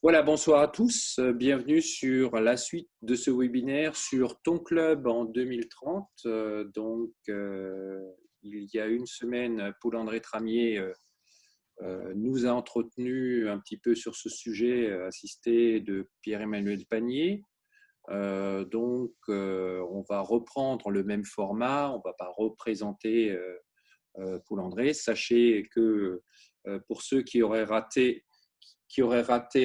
Voilà, bonsoir à tous. Bienvenue sur la suite de ce webinaire sur ton club en 2030. Il y a une semaine, Paul-André Tramier nous a entretenu un petit peu sur ce sujet, assisté de Pierre-Emmanuel Panier. On va reprendre le même format. On ne va pas représenter Paul-André. Sachez que pour ceux qui auraient raté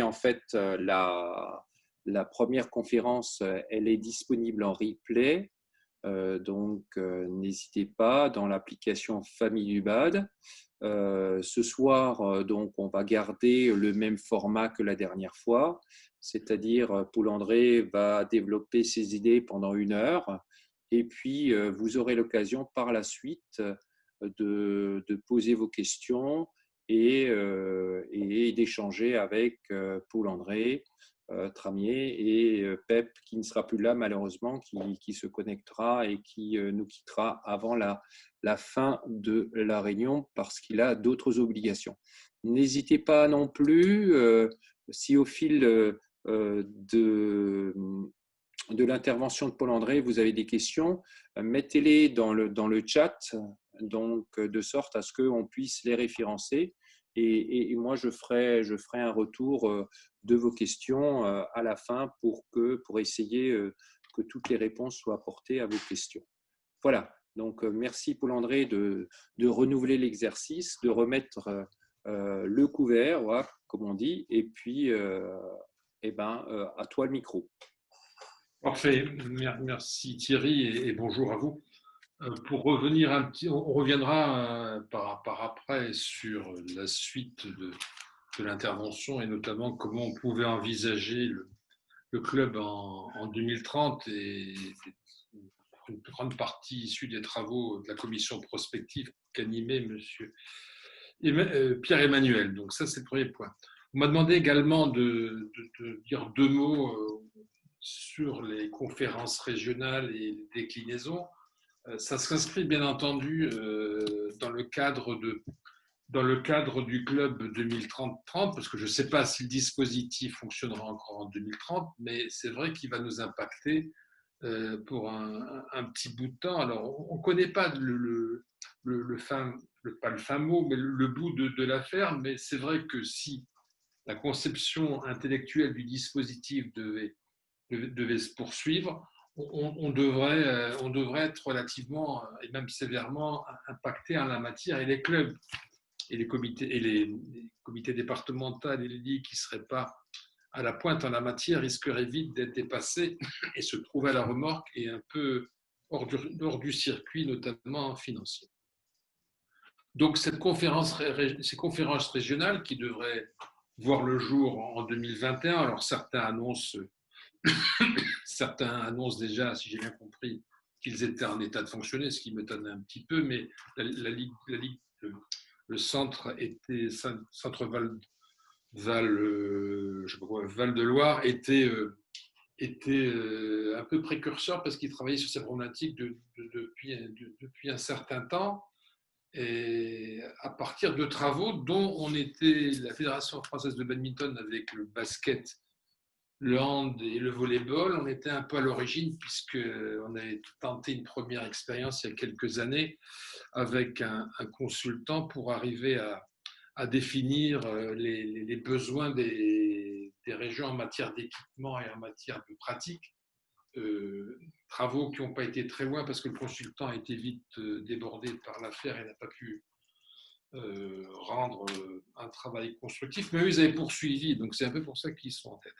en fait la première conférence, elle est disponible en replay. N'hésitez pas dans l'application Famille UBAD. Ce soir, on va garder le même format que la dernière fois, c'est-à-dire Paul-André va développer ses idées pendant 1 heure et puis vous aurez l'occasion par la suite de poser vos questions et d'échanger avec Paul-André Tramier et Pep, qui ne sera plus là malheureusement, qui se connectera et qui nous quittera avant la fin de la réunion parce qu'il a d'autres obligations. N'hésitez pas non plus, si au fil de l'intervention de Paul-André, vous avez des questions, mettez-les dans le chat, de sorte à ce qu'on puisse les référencer. Et moi, je ferai un retour de vos questions à la fin pour essayer que toutes les réponses soient apportées à vos questions. Voilà, donc merci Paul-André de renouveler l'exercice, de remettre le couvert, voilà, comme on dit, et puis à toi le micro. Parfait, merci Thierry et bonjour à vous. Pour revenir on reviendra par après sur la suite de l'intervention et notamment comment on pouvait envisager le club en 2030 et une grande partie issue des travaux de la commission prospective qu'animait monsieur Pierre-Emmanuel. Donc ça, c'est le premier point. On m'a demandé également de dire 2 mots sur les conférences régionales et les déclinaisons. Ça s'inscrit bien entendu dans le cadre du club 2030, parce que je ne sais pas si le dispositif fonctionnera encore en 2030, mais c'est vrai qu'il va nous impacter pour un petit bout de temps. Alors, on ne connaît pas pas le fin mot, mais le bout de l'affaire, mais c'est vrai que si la conception intellectuelle du dispositif devait se poursuivre, on devrait être relativement et même sévèrement impacté en la matière, et les clubs et les comités départementaux et les ligues qui ne seraient pas à la pointe en la matière risqueraient vite d'être dépassés et se trouver à la remorque et un peu hors du circuit, notamment financier. Donc ces conférences régionales qui devraient voir le jour en 2021, alors certains annoncent déjà, si j'ai bien compris, qu'ils étaient en état de fonctionner, ce qui m'étonne un petit peu, mais la Ligue, le centre Val de Loire était un peu précurseur parce qu'il travaillait sur ces problématiques depuis un certain temps, et à partir de travaux dont la Fédération française de badminton avec le basket, le hand et le volleyball, on était un peu à l'origine puisqu'on avait tenté une première expérience il y a quelques années avec un consultant pour arriver à définir les besoins des régions en matière d'équipement et en matière de pratique. Travaux qui n'ont pas été très loin parce que le consultant a été vite débordé par l'affaire et n'a pas pu rendre un travail constructif, mais eux, ils avaient poursuivi, donc c'est un peu pour ça qu'ils sont en tête.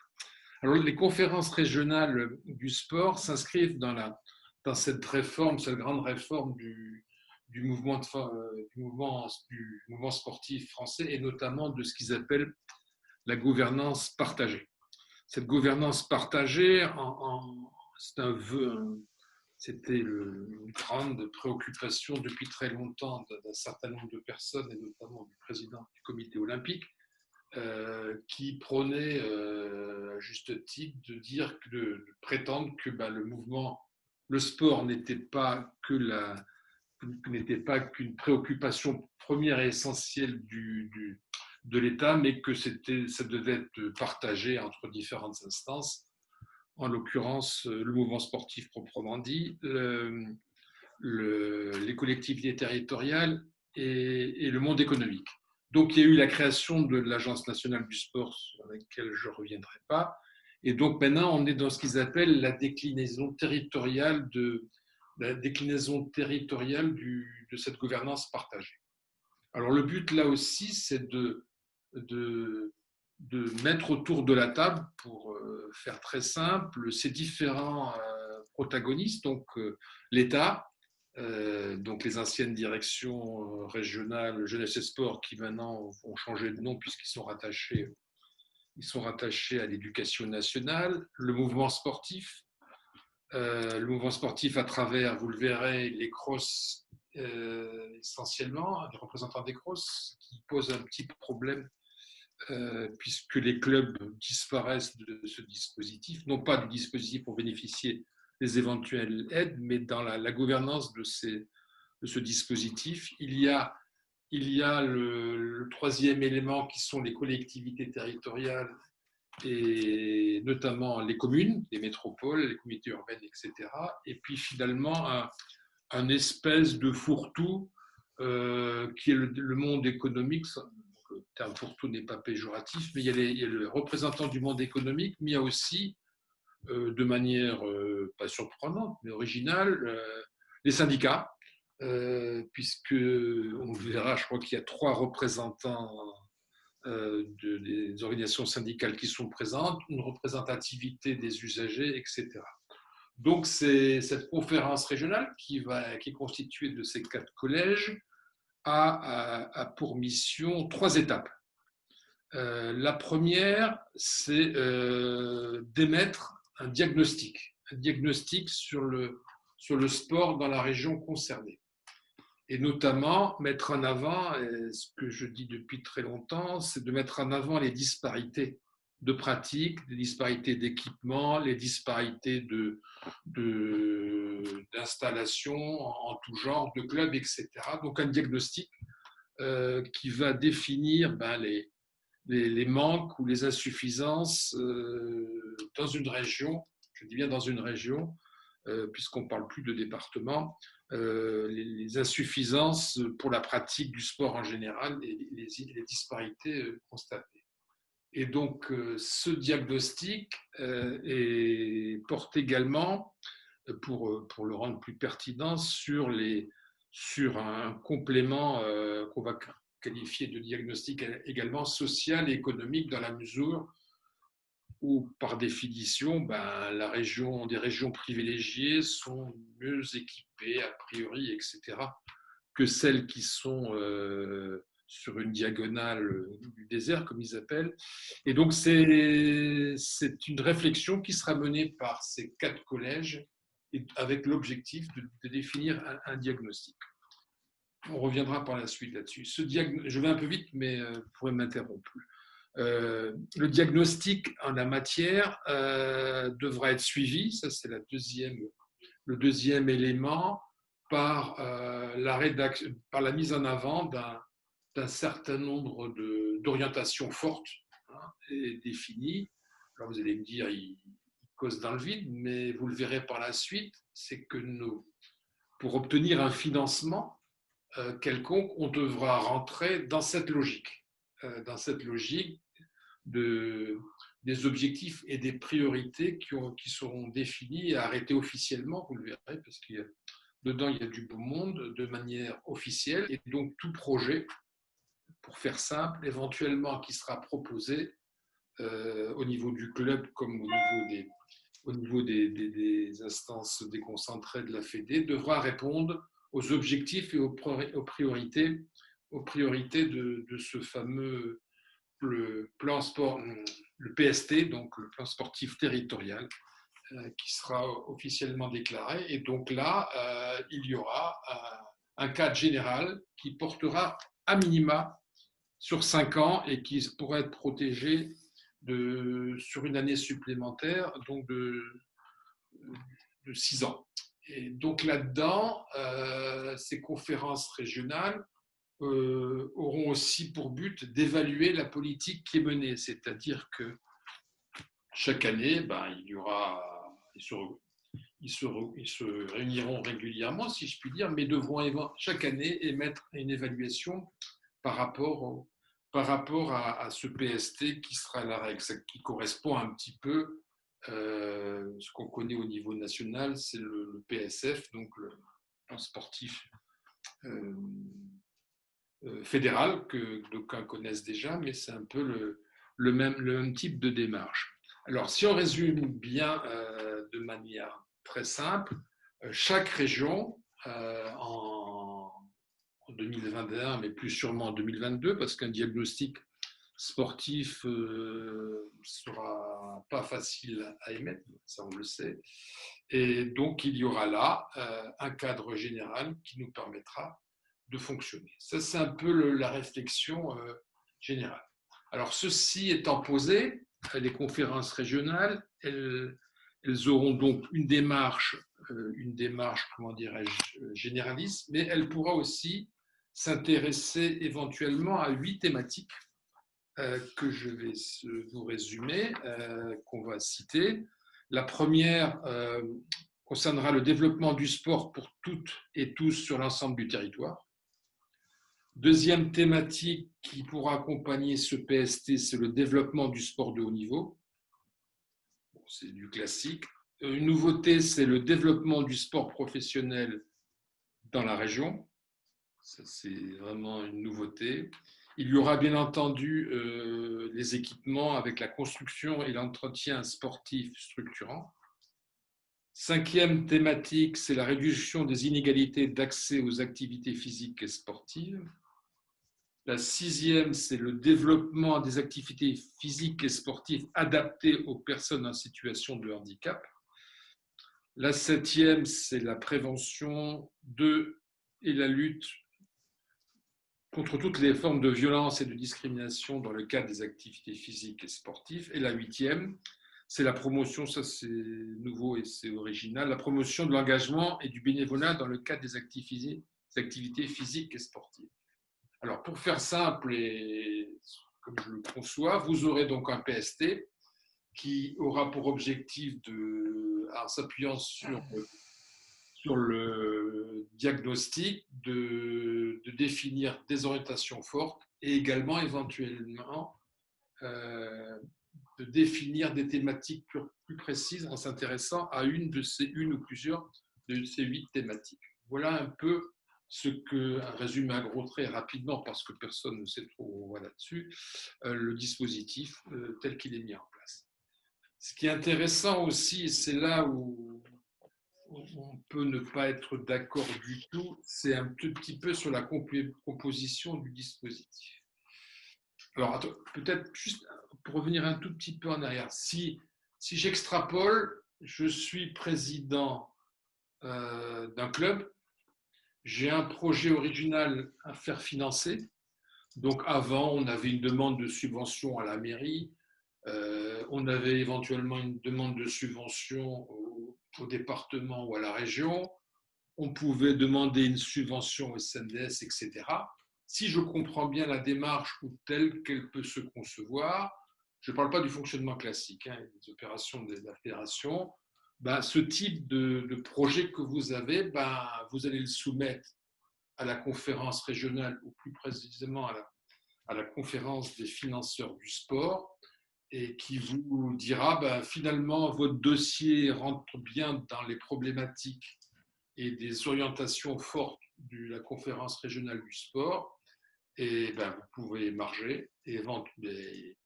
Alors, les conférences régionales du sport s'inscrivent dans cette réforme, cette grande réforme du mouvement sportif français et notamment de ce qu'ils appellent la gouvernance partagée. Cette gouvernance partagée, c'était une grande préoccupation depuis très longtemps d'un certain nombre de personnes et notamment du président du comité olympique, qui prônait à juste titre de prétendre que le sport n'était pas qu'une préoccupation première et essentielle de l'État, mais que ça devait être partagé entre différentes instances, en l'occurrence le mouvement sportif proprement dit, les collectivités territoriales et le monde économique. Donc, il y a eu la création de l'Agence nationale du sport, sur laquelle je ne reviendrai pas. Et donc, maintenant, on est dans ce qu'ils appellent la déclinaison territoriale de cette gouvernance partagée. Alors, le but, là aussi, c'est de mettre autour de la table, pour faire très simple, ces différents protagonistes, donc l'État, donc les anciennes directions régionales jeunesse et sport qui maintenant ont changé de nom puisqu'ils sont rattachés à l'éducation nationale, le mouvement sportif à travers, vous le verrez, les crosses essentiellement, les représentants des crosses qui posent un petit problème puisque les clubs disparaissent de ce dispositif, non pas du dispositif pour bénéficier des éventuelles aides, mais dans la gouvernance de ce dispositif. Il y a le troisième élément qui sont les collectivités territoriales et notamment les communes, les métropoles, les communautés urbaines, etc. Et puis finalement un espèce de fourre-tout qui est le monde économique. Le terme fourre-tout n'est pas péjoratif, mais il y a le représentant du monde économique, mais il y a aussi, de manière pas surprenante, mais originale, les syndicats, puisque on verra, je crois qu'il y a 3 représentants des organisations syndicales qui sont présentes, une représentativité des usagers, etc. Donc, c'est cette conférence régionale qui est constituée de ces 4 collèges a pour mission 3 étapes. La première, c'est d'émettre un diagnostic sur le sport dans la région concernée. Et notamment mettre en avant, ce que je dis depuis très longtemps, c'est de mettre en avant les disparités de pratiques, les disparités d'équipements, les disparités d'installations en tout genre, de clubs, etc. Donc un diagnostic qui va définir les manques ou les insuffisances dans une région, je dis bien dans une région, puisqu'on ne parle plus de département, les insuffisances pour la pratique du sport en général et les disparités constatées. Et donc, ce diagnostic porte également, pour le rendre plus pertinent, sur un complément qu'on va qualifié de diagnostic également social et économique, dans la mesure où, par définition, des régions privilégiées sont mieux équipées, a priori, etc., que celles qui sont sur une diagonale du désert, comme ils appellent. Et donc, c'est une réflexion qui sera menée par ces 4 collèges avec l'objectif de définir un diagnostic. On reviendra par la suite là-dessus. Je vais un peu vite, mais vous pourrez m'interrompre. Le diagnostic en la matière devra être suivi, ça c'est le deuxième élément, par la mise en avant d'un certain nombre d'orientations fortes, et définies. Alors vous allez me dire, il cause dans le vide, mais vous le verrez par la suite, c'est que pour obtenir un financement quelconque, on devra rentrer dans cette logique des objectifs et des priorités qui seront définis et arrêtés officiellement, vous le verrez, parce que dedans il y a du beau monde, de manière officielle, et donc tout projet, pour faire simple, éventuellement qui sera proposé au niveau du club comme au niveau des instances déconcentrées de la Fédé, devra répondre aux objectifs et aux priorités de ce fameux plan sport, le PST, donc le plan sportif territorial, qui sera officiellement déclaré. Et donc là, il y aura un cadre général qui portera à minima sur 5 ans et qui pourrait être protégé sur une année supplémentaire, donc de 6 ans. Et donc là-dedans, ces conférences régionales auront aussi pour but d'évaluer la politique qui est menée. C'est-à-dire que chaque année, ils se réuniront régulièrement, si je puis dire, mais devront chaque année émettre une évaluation par rapport à ce PST qui sera la règle, qui correspond un petit peu ce qu'on connaît au niveau national, c'est le PSF, donc le sportif fédéral que d'aucuns connaissent déjà, mais c'est un peu le même type de démarche. Alors, si on résume bien de manière très simple, chaque région en 2021, mais plus sûrement en 2022, parce qu'un diagnostic sportif sera pas facile à émettre, ça on le sait. Et donc, il y aura là un cadre général qui nous permettra de fonctionner. Ça, c'est un peu la réflexion générale. Alors, ceci étant posé, les conférences régionales, elles auront donc une démarche, comment dirais-je, généraliste, mais elle pourra aussi s'intéresser éventuellement à 8 thématiques que je vais vous résumer, qu'on va citer. La première concernera le développement du sport pour toutes et tous sur l'ensemble du territoire. Deuxième thématique qui pourra accompagner ce PST, c'est le développement du sport de haut niveau. Bon, c'est du classique. Une nouveauté, c'est le développement du sport professionnel dans la région. Ça, c'est vraiment une nouveauté. Il y aura bien entendu les équipements avec la construction et l'entretien sportif structurant. Cinquième thématique, c'est la réduction des inégalités d'accès aux activités physiques et sportives. La sixième, c'est le développement des activités physiques et sportives adaptées aux personnes en situation de handicap. La septième, c'est la prévention et la lutte contre toutes les formes de violence et de discrimination dans le cadre des activités physiques et sportives. Et la huitième, c'est la promotion, ça c'est nouveau et c'est original, la promotion de l'engagement et du bénévolat dans le cadre des activités physiques et sportives. Alors, pour faire simple et comme je le conçois, vous aurez donc un PST qui aura pour objectif, en s'appuyant sur le diagnostic, de définir des orientations fortes et également éventuellement de définir des thématiques plus précises en s'intéressant à une ou plusieurs de ces 8 thématiques. Voilà un peu un résumé à gros traits rapidement, parce que personne ne sait trop où on va là-dessus, le dispositif tel qu'il est mis en place. Ce qui est intéressant aussi, c'est là où on peut ne pas être d'accord du tout, c'est un tout petit peu sur la composition du dispositif. Alors, peut-être juste pour revenir un tout petit peu en arrière, si j'extrapole, je suis président d'un club, j'ai un projet original à faire financer. Donc avant, on avait une demande de subvention à la mairie, on avait éventuellement une demande de subvention au département ou à la région, on pouvait demander une subvention au SNDS, etc. Si je comprends bien la démarche ou telle qu'elle peut se concevoir, je ne parle pas du fonctionnement classique, des opérations de la fédération, ce type de projet que vous avez, vous allez le soumettre à la conférence régionale, ou plus précisément à la conférence des financeurs du sport, et qui vous dira finalement votre dossier rentre bien dans les problématiques et des orientations fortes de la conférence régionale du sport, et vous pouvez émarger,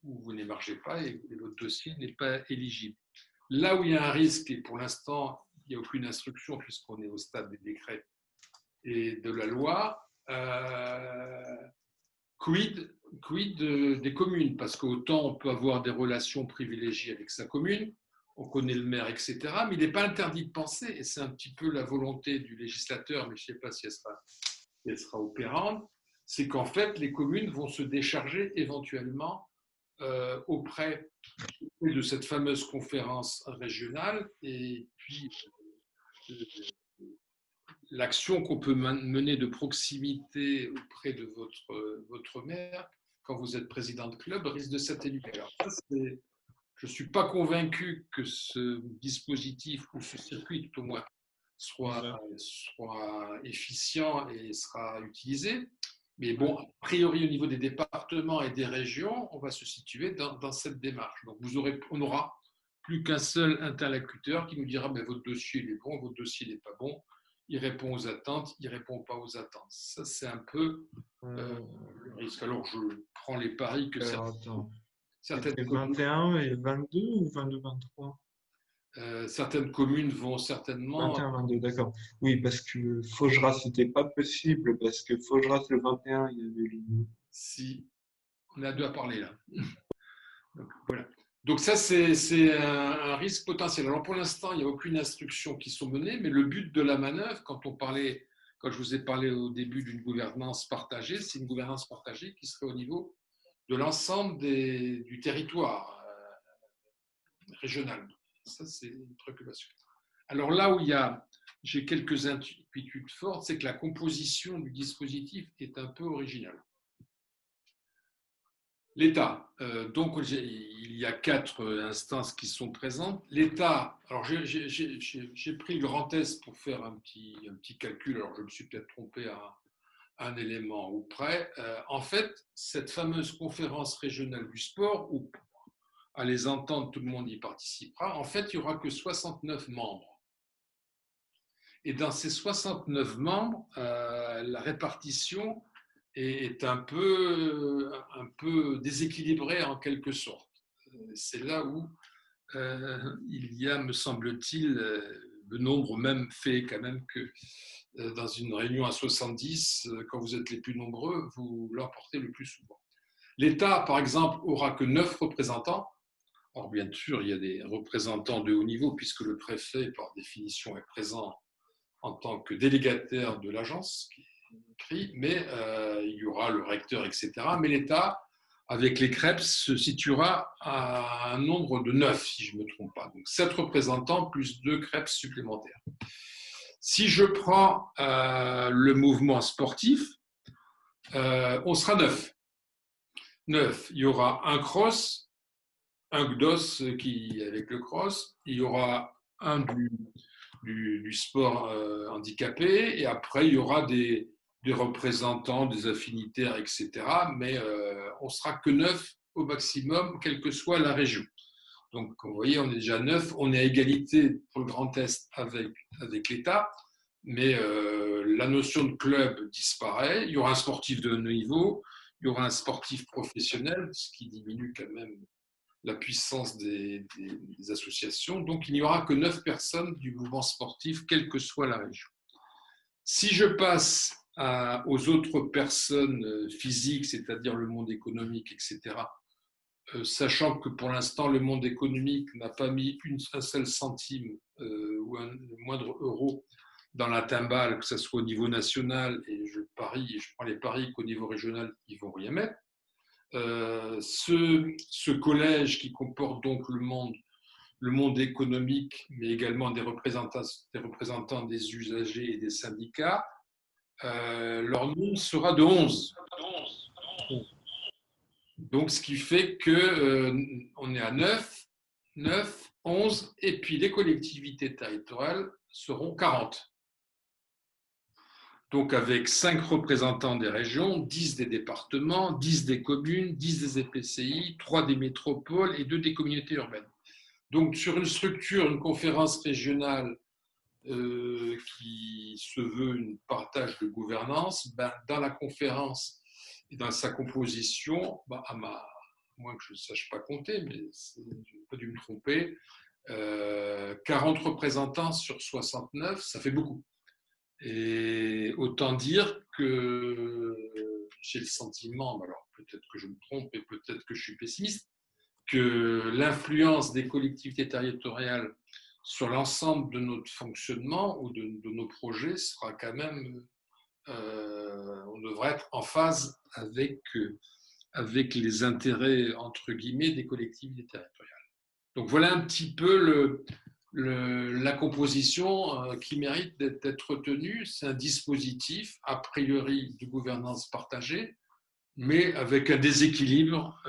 ou vous n'émargez pas et votre dossier n'est pas éligible. Là où il y a un risque, et pour l'instant il n'y a aucune instruction puisqu'on est au stade des décrets et de la loi, quid des communes, parce qu'autant on peut avoir des relations privilégiées avec sa commune, on connaît le maire, etc., mais il n'est pas interdit de penser, et c'est un petit peu la volonté du législateur, mais je ne sais pas si elle sera opérante, c'est qu'en fait les communes vont se décharger éventuellement auprès de cette fameuse conférence régionale, et puis l'action qu'on peut mener de proximité auprès de votre maire quand vous êtes président de club risque de s'atténuer. Alors ça, je ne suis pas convaincu que ce dispositif ou ce circuit, tout au moins, soit efficient et sera utilisé. Mais bon, a priori, au niveau des départements et des régions, on va se situer dans cette démarche. Donc, on n'aura plus qu'un seul interlocuteur qui nous dira mais votre dossier il est bon, votre dossier n'est pas bon, il répond aux attentes, il ne répond pas aux attentes. Ça, c'est un peu le risque. Alors, je prends les paris que c'était 21 et 22 ou 22-23? Certaines communes vont certainement… 21-22, d'accord. Oui, parce que Faugeras, c'était pas possible, parce que Faugeras, le 21, il y avait le… Si, on a deux à parler là. Donc, voilà. Donc ça, c'est un risque potentiel. Alors pour l'instant, il n'y a aucune instruction qui sont menées, mais le but de la manœuvre, quand je vous ai parlé au début d'une gouvernance partagée, c'est une gouvernance partagée qui serait au niveau de l'ensemble du territoire régional. Ça, c'est une préoccupation. Alors là où j'ai quelques inquiétudes fortes, c'est que la composition du dispositif est un peu originale. L'État, donc il y a 4 instances qui sont présentes. L'État, alors j'ai pris le Grand Est pour faire un petit calcul, alors je me suis peut-être trompé à un élément ou près. En fait, cette fameuse conférence régionale du sport, où à les entendre, tout le monde y participera, en fait, il n'y aura que 69 membres. Et dans ces 69 membres, la répartition est un peu déséquilibrée en quelque sorte. C'est là où il y a, me semble-t-il, le nombre même fait quand même que dans une réunion à 70, quand vous êtes les plus nombreux, vous l'emportez le plus souvent. L'État, par exemple, aura que 9 représentants. Or, bien sûr, il y a des représentants de haut niveau, puisque le préfet, par définition, est présent en tant que délégataire de l'agence, qui est écrit, mais il y aura le recteur, etc. Mais l'État, avec les CREPS, se situera à un nombre de 9, si je ne me trompe pas. Donc 7 représentants plus 2 CREPS supplémentaires. Si je prends le mouvement sportif, on sera 9. 9. Il y aura un cross, un GDOS avec le cross, il y aura un du sport handicapé, et après il y aura des représentants, des affinitaires, etc. Mais on sera que 9 au maximum, quelle que soit la région. Donc, vous voyez, on est déjà 9, on est à égalité pour le Grand Est avec l'État, mais la notion de club disparaît. Il y aura un sportif de haut niveau, il y aura un sportif professionnel, ce qui diminue quand même la puissance des associations. Donc, il n'y aura que 9 personnes du mouvement sportif, quelle que soit la région. Si je passe aux autres personnes physiques, c'est-à-dire le monde économique, etc., sachant que pour l'instant, le monde économique n'a pas mis un seul centime ou un moindre euro dans la timbale, que ce soit au niveau national, et je prends les paris qu'au niveau régional, ils ne vont rien mettre. Ce collège qui comporte donc le monde économique, mais également des représentants des usagers et des syndicats, leur nombre sera de 11. Donc, ce qui fait qu'on est à 9, 11, et puis les collectivités territoriales seront 40. Donc, avec 5 représentants des régions, 10 des départements, 10 des communes, 10 des EPCI, 3 des métropoles et 2 des communautés urbaines. Donc, sur une structure, une conférence régionale qui se veut un partage de gouvernance, dans la conférence et dans sa composition, à moins que je ne sache pas compter, mais je n'ai pas dû me tromper, 40 représentants sur 69, ça fait beaucoup. Et autant dire que j'ai le sentiment, alors peut-être que je me trompe et peut-être que je suis pessimiste, que l'influence des collectivités territoriales sur l'ensemble de notre fonctionnement ou de nos projets sera quand même, on devrait être en phase avec les intérêts, entre guillemets, des collectivités territoriales. Donc voilà un petit peu la composition qui mérite d'être retenue, c'est un dispositif, a priori, de gouvernance partagée, mais avec un déséquilibre,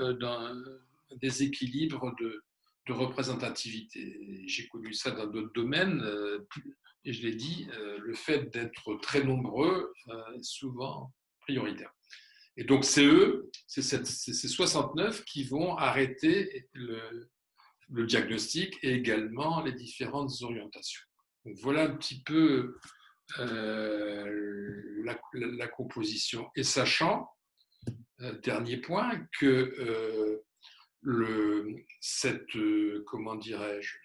de représentativité. J'ai connu ça dans d'autres domaines, et je l'ai dit, le fait d'être très nombreux est souvent prioritaire. Et donc c'est eux, c'est ces 69 qui vont arrêter le diagnostic et également les différentes orientations. Donc voilà un petit peu la composition. Et sachant, dernier point, que comment dirais-je,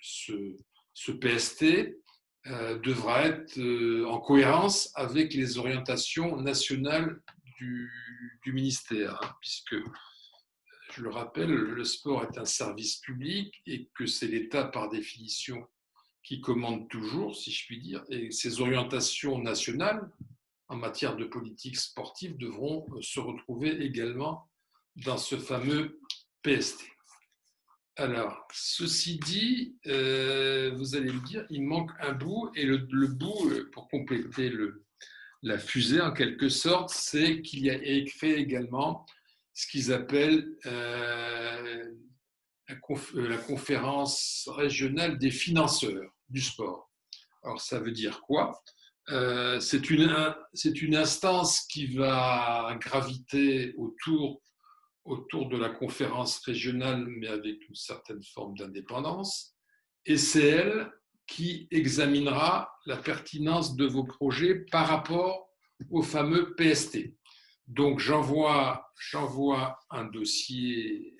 ce PST devra être en cohérence avec les orientations nationales du ministère, hein, puisque, je le rappelle, le sport est un service public et que c'est l'État par définition qui commande toujours, si je puis dire, et ces orientations nationales en matière de politique sportive devront se retrouver également dans ce fameux PST. Alors, ceci dit, vous allez me dire, il manque un bout, et le bout, pour compléter la fusée en quelque sorte, c'est qu'il y a écrit également ce qu'ils appellent la conférence régionale des financeurs du sport. Alors, ça veut dire quoi ? C'est une instance qui va graviter autour de la conférence régionale, mais avec une certaine forme d'indépendance. Et c'est elle qui examinera la pertinence de vos projets par rapport au fameux PST. Donc, j'envoie un dossier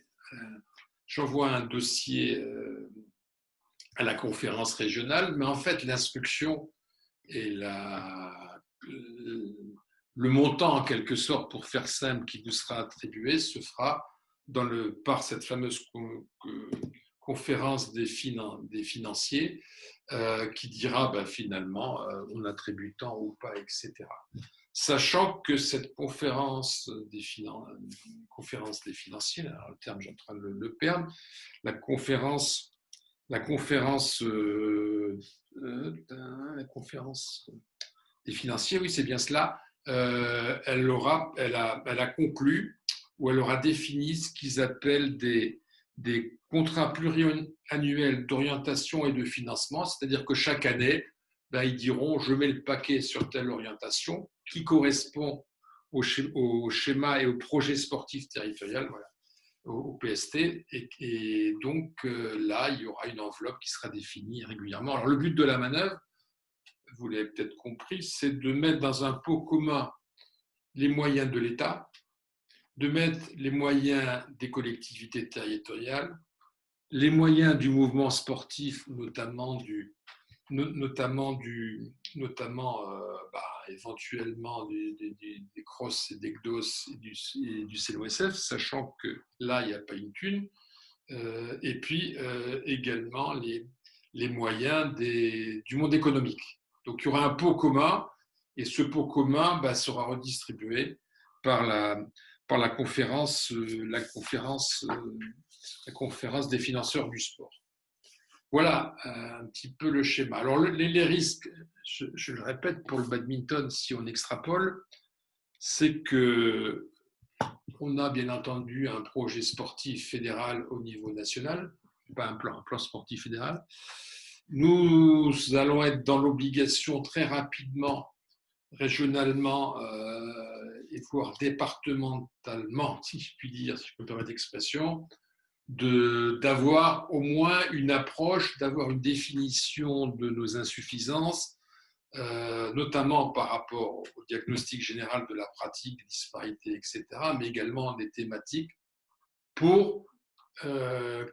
à la conférence régionale, mais en fait, l'instruction et le montant, en quelque sorte, pour faire simple, qui vous sera attribué, se fera par cette fameuse conférence des financiers qui dira finalement on attribue tant ou pas, etc. Sachant que cette conférence des financiers, alors le terme, j'ai en train de le perdre, la conférence des financiers, oui, c'est bien cela. Elle a conclu, ou elle aura défini ce qu'ils appellent des contrats pluriannuels d'orientation et de financement, c'est-à-dire que chaque année, ils diront je mets le paquet sur telle orientation qui correspond au schéma et au projet sportif territorial, voilà, au PST, et donc là, il y aura une enveloppe qui sera définie régulièrement. Alors le but de la manœuvre, vous l'avez peut-être compris, c'est de mettre dans un pot commun les moyens de l'État, de mettre les moyens des collectivités territoriales, les moyens du mouvement sportif, notamment éventuellement des CROSS et des GDOS et du CNOSF, sachant que là, il n'y a pas une thune, et puis également les moyens du monde économique. Donc, il y aura un pot commun, et ce pot commun sera redistribué par la conférence des financeurs du sport. Voilà un petit peu le schéma. Alors, les risques, je le répète, pour le badminton, si on extrapole, c'est qu'on a bien entendu un projet sportif fédéral au niveau national, pas un plan sportif fédéral. Nous allons être dans l'obligation très rapidement, régionalement et voire départementalement, si je puis dire, si je peux me permettre l'expression, d'avoir au moins une approche, d'avoir une définition de nos insuffisances, notamment par rapport au diagnostic général de la pratique, des disparités, etc., mais également des thématiques pour,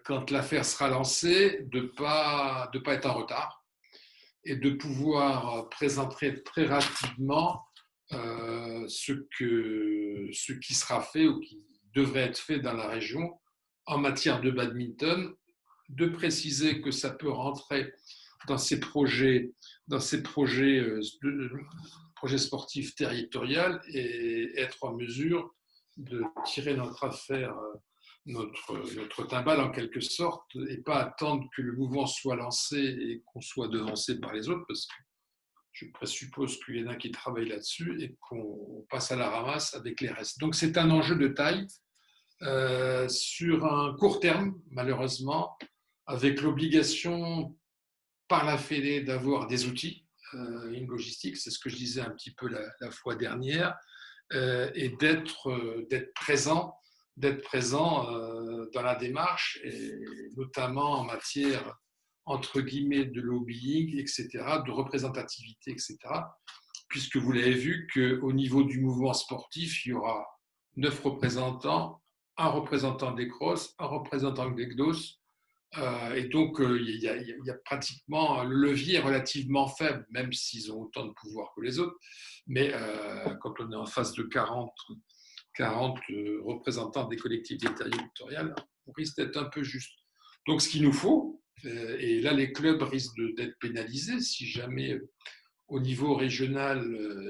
quand l'affaire sera lancée, de pas être en retard et de pouvoir présenter très rapidement ce qui sera fait ou qui devrait être fait dans la région en matière de badminton, de préciser que ça peut rentrer dans ces projets sportifs territoriaux et être en mesure de tirer notre timbale en quelque sorte, et pas attendre que le mouvement soit lancé et qu'on soit devancé par les autres, parce que je présuppose qu'il y en a qui travaillent là-dessus et qu'on passe à la ramasse avec les restes. Donc c'est un enjeu de taille sur un court terme, malheureusement, avec l'obligation par la Fédé d'avoir des outils, une logistique, c'est ce que je disais un petit peu la fois dernière, et d'être présent dans la démarche, et notamment en matière entre guillemets de lobbying, etc., de représentativité, etc., puisque vous l'avez vu qu'au niveau du mouvement sportif, il y aura 9 représentants, un représentant d'ECROS, un représentant d'ECDOS, et donc il y a pratiquement, le levier est relativement faible, même s'ils ont autant de pouvoir que les autres, mais quand on est en face de 40 représentants des collectivités territoriales, on risque d'être un peu juste. Donc ce qu'il nous faut, et là les clubs risquent d'être pénalisés si jamais au niveau régional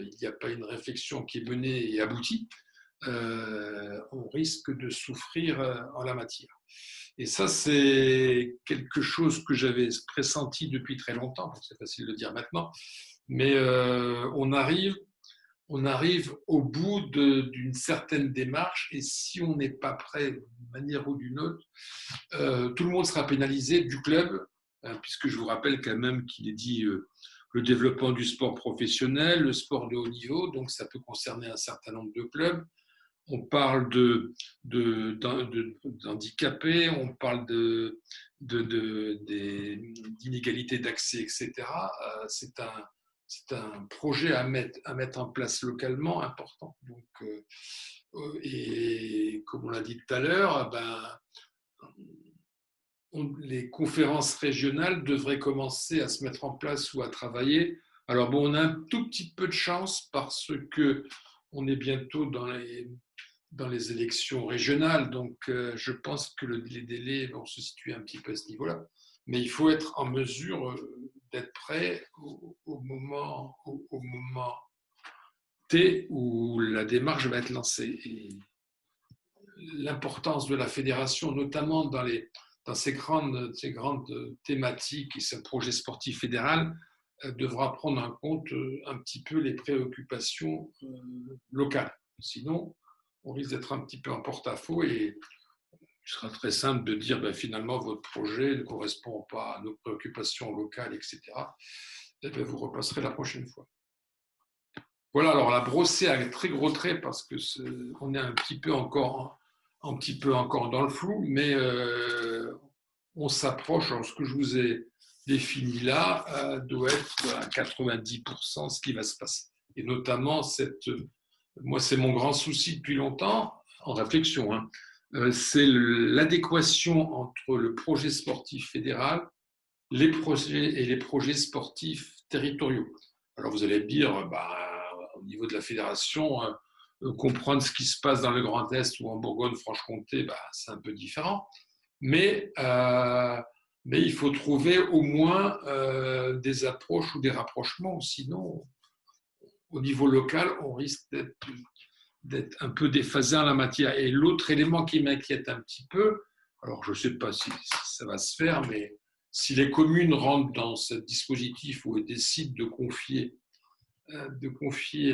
il n'y a pas une réflexion qui est menée et aboutie, on risque de souffrir en la matière. Et ça, c'est quelque chose que j'avais pressenti depuis très longtemps, c'est facile de le dire maintenant, mais on arrive au bout d'une certaine démarche, et si on n'est pas prêt d'une manière ou d'une autre, tout le monde sera pénalisé du club, puisque je vous rappelle quand même qu'il est dit le développement du sport professionnel, le sport de haut niveau, donc ça peut concerner un certain nombre de clubs. On parle d'handicapés, on parle d'inégalités d'accès, etc. C'est un projet à mettre en place localement important. Donc, et comme on l'a dit tout à l'heure, les conférences régionales devraient commencer à se mettre en place ou à travailler. Alors bon, on a un tout petit peu de chance parce que on est bientôt dans les élections régionales, donc je pense que les délais vont se situer un petit peu à ce niveau-là. Mais il faut être en mesure d'être prêt au moment T où la démarche va être lancée. Et l'importance de la fédération, notamment dans ces grandes thématiques et ce projet sportif fédéral, devra prendre en compte un petit peu les préoccupations locales. Sinon, on risque d'être un petit peu en porte-à-faux et il sera très simple de dire finalement votre projet ne correspond pas à nos préoccupations locales, etc. Et vous repasserez la prochaine fois. Voilà, alors la brosser à très gros traits parce qu'on est un petit peu encore dans le flou, mais on s'approche. Alors, ce que je vous ai défini là doit être à 90% ce qui va se passer. Et notamment, moi, c'est mon grand souci depuis longtemps, en réflexion, c'est l'adéquation entre le projet sportif fédéral, les projets sportifs territoriaux. Alors, vous allez me dire, au niveau de la fédération, comprendre ce qui se passe dans le Grand Est ou en Bourgogne-Franche-Comté, c'est un peu différent. Mais il faut trouver au moins des approches ou des rapprochements, sinon, au niveau local, on risque d'être un peu déphasé en la matière. Et l'autre élément qui m'inquiète un petit peu, alors je ne sais pas si ça va se faire, mais si les communes rentrent dans ce dispositif où elles décident de confier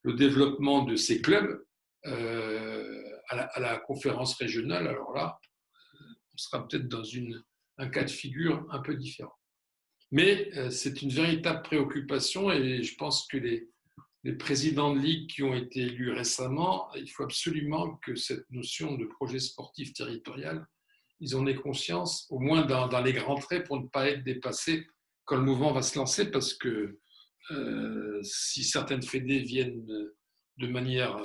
le développement de ces clubs à la conférence régionale, alors là, on sera peut-être dans un cas de figure un peu différent. Mais c'est une véritable préoccupation et je pense que les présidents de ligue qui ont été élus récemment, il faut absolument que cette notion de projet sportif territorial, ils en aient conscience, au moins dans les grands traits, pour ne pas être dépassés quand le mouvement va se lancer, parce que si certaines fédés viennent de manière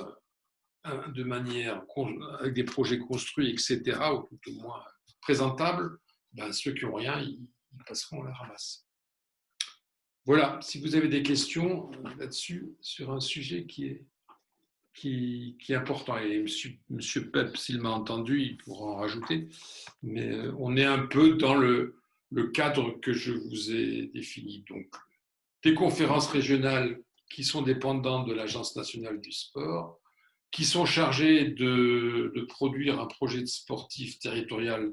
avec des projets construits, etc., ou tout au moins présentables, ceux qui n'ont rien, ils passeront à la ramasse. Voilà, si vous avez des questions là-dessus, sur un sujet qui est important, et M. Pep, s'il m'a entendu, il pourra en rajouter, mais on est un peu dans le cadre que je vous ai défini. Donc, des conférences régionales qui sont dépendantes de l'Agence nationale du sport, qui sont chargés de produire un projet sportif territorial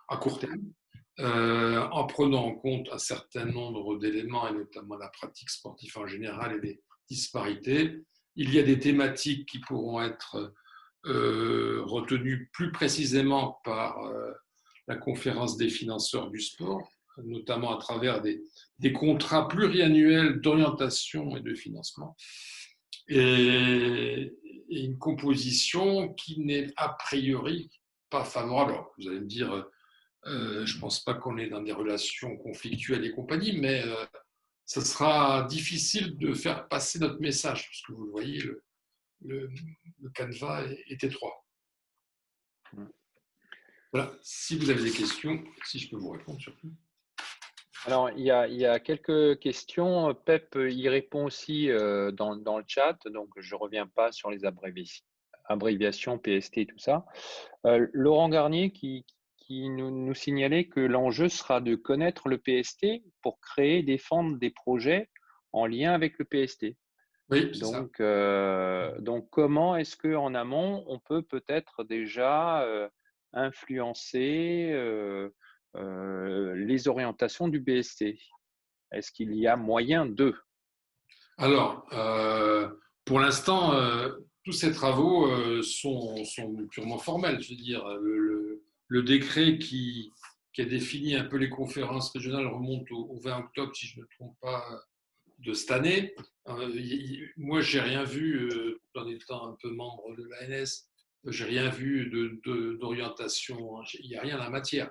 à court terme, en prenant en compte un certain nombre d'éléments, et notamment la pratique sportive en général et les disparités. Il y a des thématiques qui pourront être retenues plus précisément par la conférence des financeurs du sport, notamment à travers des contrats pluriannuels d'orientation et de financement, et une composition qui n'est a priori pas favorable. Alors, vous allez me dire, je ne pense pas qu'on est dans des relations conflictuelles et compagnie, mais ce sera difficile de faire passer notre message, parce que vous le voyez, le canevas est étroit. Voilà, si vous avez des questions, si je peux vous répondre surtout. Alors, il y a quelques questions. Pep y répond aussi dans le chat, donc je ne reviens pas sur les abréviations, PST et tout ça. Laurent Garnier qui nous signalait que l'enjeu sera de connaître le PST pour créer et défendre des projets en lien avec le PST. Oui, c'est ça. Donc, comment est-ce qu'en amont, on peut peut-être déjà influencer les orientations du BST? Est-ce qu'il y a moyen d'eux? Alors, pour l'instant, tous ces travaux sont purement formels. Je veux dire, le décret qui a défini un peu les conférences régionales remonte au 20 octobre, si je ne me trompe pas, de cette année. Moi, j'ai rien vu, en étant un peu membre de l'ANS, j'ai rien vu d'orientation. Il n'y a rien en la matière.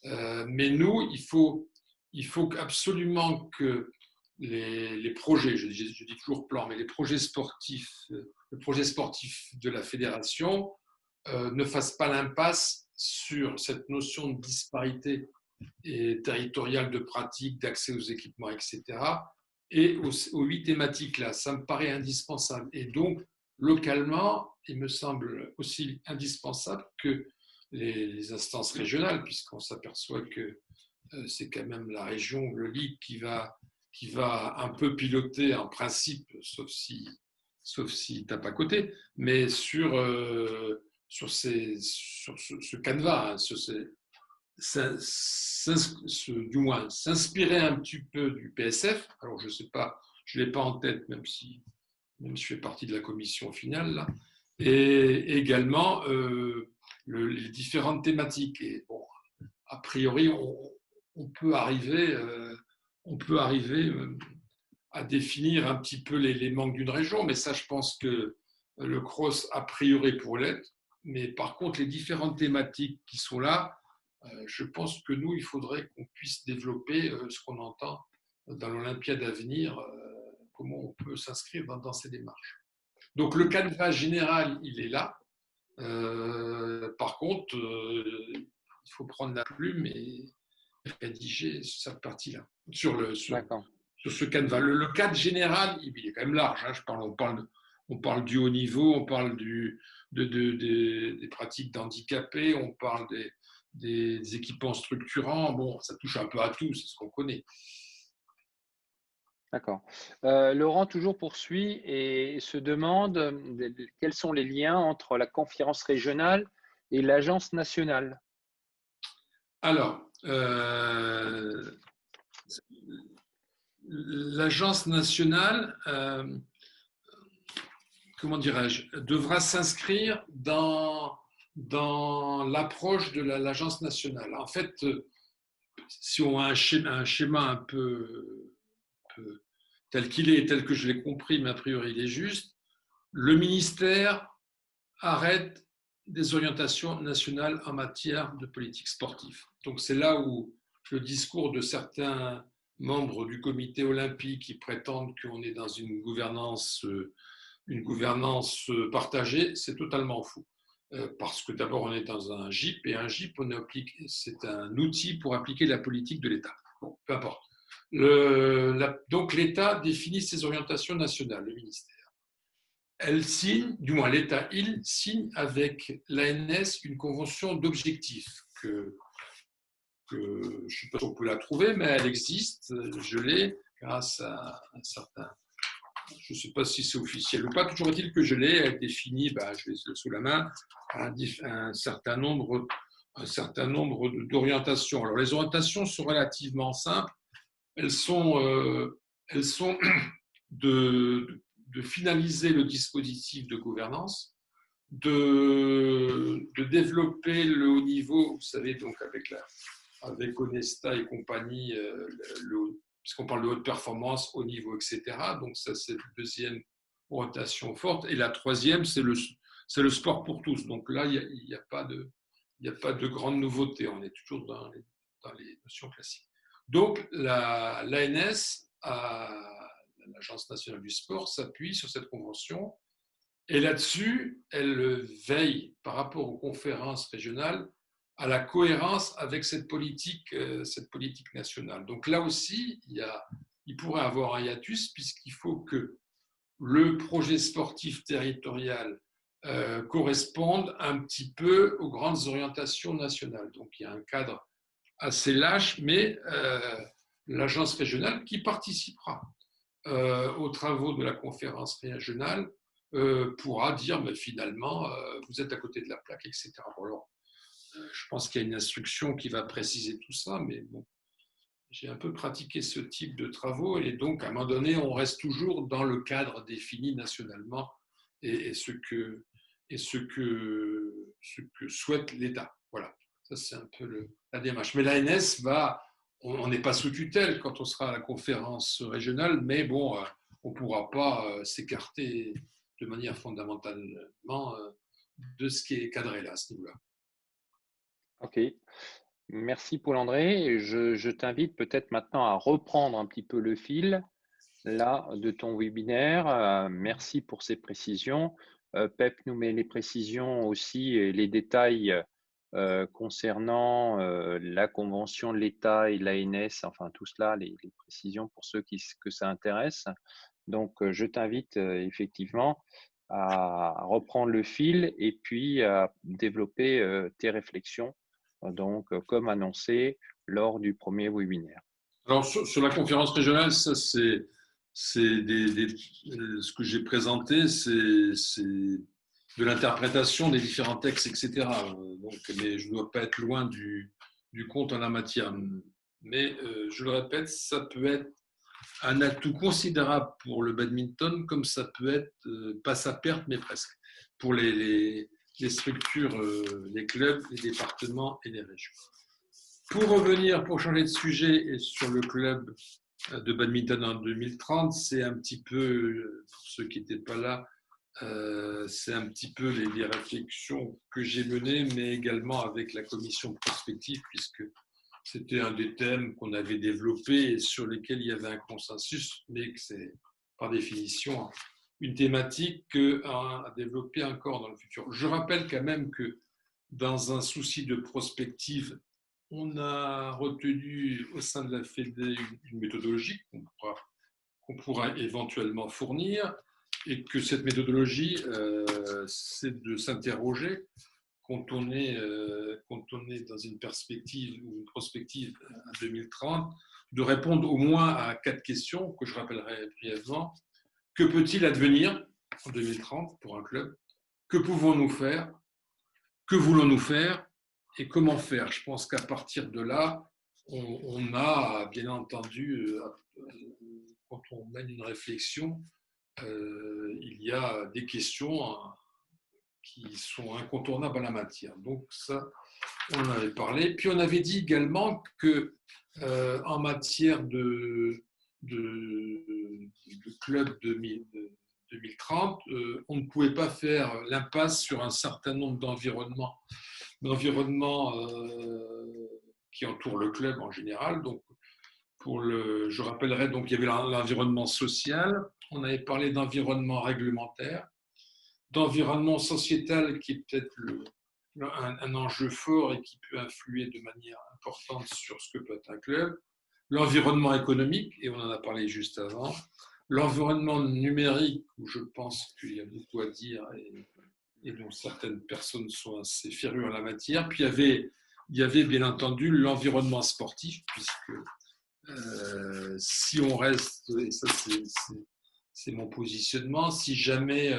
Mais nous, il faut absolument que les projets, je dis toujours plan, mais les projets sportifs, le projet sportif de la fédération ne fasse pas l'impasse sur cette notion de disparité et territoriale de pratique, d'accès aux équipements, etc. Et aux 8 thématiques-là, ça me paraît indispensable. Et donc, localement, il me semble aussi indispensable que les instances régionales, puisqu'on s'aperçoit que c'est quand même la région, le LIC, qui va un peu piloter en principe, sauf si tape à côté, mais sur ce canevas, du moins s'inspirer un petit peu du PSF. Alors je ne sais pas, je ne l'ai pas en tête, même si je fais partie de la commission finale, là. Et également les différentes thématiques. Et bon, a priori, on peut arriver à définir un petit peu les manques d'une région, mais ça, je pense que le CROSS, a priori, pour l'être. Mais par contre, les différentes thématiques qui sont là, je pense que nous, il faudrait qu'on puisse développer ce qu'on entend dans l'Olympiade à venir, comment on peut s'inscrire dans ces démarches. Donc, le canevas général, il est là. Par contre, il faut prendre la plume et rédiger cette partie-là, sur ce canevas. Le cadre général, il est quand même large. Hein. On parle du haut niveau, on parle des pratiques d'handicapés, on parle des équipements structurants. Bon, ça touche un peu à tout, c'est ce qu'on connaît. D'accord. Laurent toujours poursuit et se demande quels sont les liens entre la conférence régionale et l'agence nationale. Alors, l'agence nationale, comment dirais-je, devra s'inscrire dans l'approche de l'agence nationale. En fait, si on a un schéma un peu tel qu'il est, tel que je l'ai compris, mais a priori il est juste, le ministère arrête des orientations nationales en matière de politique sportive. Donc c'est là où le discours de certains membres du comité olympique qui prétendent qu'on est dans une gouvernance partagée, c'est totalement faux. Parce que d'abord on est dans un GIP, et un GIP, c'est un outil pour appliquer la politique de l'État. Bon, peu importe. Donc l'État définit ses orientations nationales, le ministère. Elle signe, du moins l'État, il signe avec l'ANS une convention d'objectifs que je ne sais pas si on peut la trouver, mais elle existe, je l'ai grâce à un certain je ne sais pas si c'est officiel ou pas, toujours est-il que je l'ai défini, je l'ai sous la main, un certain nombre d'orientations. Alors les orientations sont relativement simples, elles sont de finaliser le dispositif de gouvernance, de développer le haut niveau, vous savez, donc avec Onesta et compagnie, puisqu'on parle de haute performance, haut niveau, etc. Donc ça, c'est la deuxième orientation forte. Et la troisième, c'est le sport pour tous. Donc là, il n'y a pas de grande nouveauté. On est toujours dans les notions classiques. Donc l'ANS, l'Agence nationale du sport, s'appuie sur cette convention. Et là-dessus, elle veille par rapport aux conférences régionales à la cohérence avec cette politique nationale. Donc là aussi, il pourrait avoir un hiatus puisqu'il faut que le projet sportif territorial corresponde un petit peu aux grandes orientations nationales. Donc il y a un cadre assez lâche, mais l'agence régionale qui participera aux travaux de la conférence régionale pourra dire mais finalement vous êtes à côté de la plaque, etc. Bon, alors, je pense qu'il y a une instruction qui va préciser tout ça, mais bon, j'ai un peu pratiqué ce type de travaux et donc à un moment donné, on reste toujours dans le cadre défini nationalement et ce que souhaite l'État. Voilà, ça c'est un peu la démarche. Mais l'ANS on n'est pas sous tutelle quand on sera à la conférence régionale, mais bon, on ne pourra pas s'écarter de manière fondamentalement de ce qui est cadré là, à ce niveau-là. Ok, merci Paul-André. Je t'invite peut-être maintenant à reprendre un petit peu le fil là de ton webinaire. Merci pour ces précisions. Pep nous met les précisions aussi et les détails concernant la convention de l'État et l'ANS, enfin tout cela, les précisions pour ceux que ça intéresse. Donc, je t'invite effectivement à reprendre le fil et puis à développer tes réflexions, donc comme annoncé lors du premier webinaire. Alors, sur la conférence régionale, ça c'est ce que j'ai présenté, c'est de l'interprétation des différents textes, etc. Donc, mais je ne dois pas être loin du compte en la matière. Mais je le répète, ça peut être un atout considérable pour le badminton, comme ça peut être, pas sa perte, mais presque, pour les structures, les clubs, les départements et les régions. Pour revenir, pour changer de sujet, et sur le club de badminton en 2030, c'est un petit peu, pour ceux qui n'étaient pas là, c'est un petit peu les réflexions que j'ai menées, mais également avec la commission prospective, puisque c'était un des thèmes qu'on avait développé et sur lesquels il y avait un consensus, mais que c'est par définition une thématique à développer encore dans le futur. Je rappelle quand même que dans un souci de prospective, on a retenu au sein de la Fédé une méthodologie qu'on pourra éventuellement fournir et que cette méthodologie, c'est de s'interroger quand on est dans une perspective ou une prospective à 2030, de répondre au moins à 4 questions que je rappellerai brièvement. Que peut-il advenir en 2030 pour un club? Que pouvons-nous faire? Que voulons-nous faire? Et comment faire? Je pense qu'à partir de là, on a bien entendu, quand on mène une réflexion, il y a des questions qui sont incontournables à la matière. Donc ça, on en avait parlé. Puis on avait dit également que en matière de club 2030, on ne pouvait pas faire l'impasse sur un certain nombre d'environnements qui entourent le club en général. Donc, je rappellerai, donc, il y avait l'environnement social, on avait parlé d'environnement réglementaire, d'environnement sociétal qui est peut-être un enjeu fort et qui peut influer de manière importante sur ce que peut être un club, l'environnement économique, et on en a parlé juste avant, l'environnement numérique, où je pense qu'il y a beaucoup à dire et dont certaines personnes sont assez férues en la matière, puis il y avait bien entendu l'environnement sportif, puisque si on reste, et ça c'est mon positionnement. Si jamais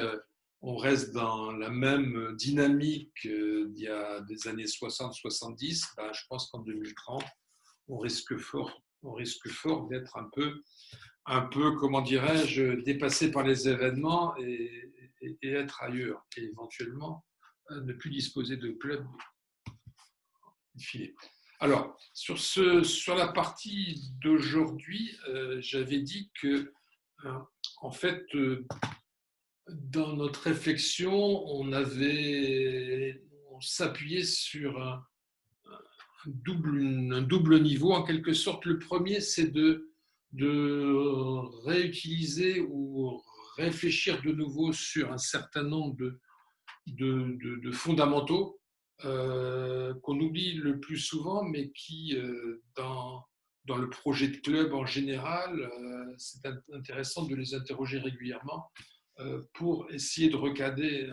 on reste dans la même dynamique d'il y a des années 60-70, ben, je pense qu'en 2030, on risque fort d'être un peu, comment dirais-je, dépassé par les événements et être ailleurs, et éventuellement ne plus disposer de clubs filés. Alors, sur la partie d'aujourd'hui, j'avais dit que, en fait, dans notre réflexion, on s'appuyait sur un double niveau, en quelque sorte. Le premier, c'est de réutiliser ou réfléchir de nouveau sur un certain nombre de fondamentaux qu'on oublie le plus souvent, mais qui, dans le projet de club en général, c'est intéressant de les interroger régulièrement pour essayer de recadrer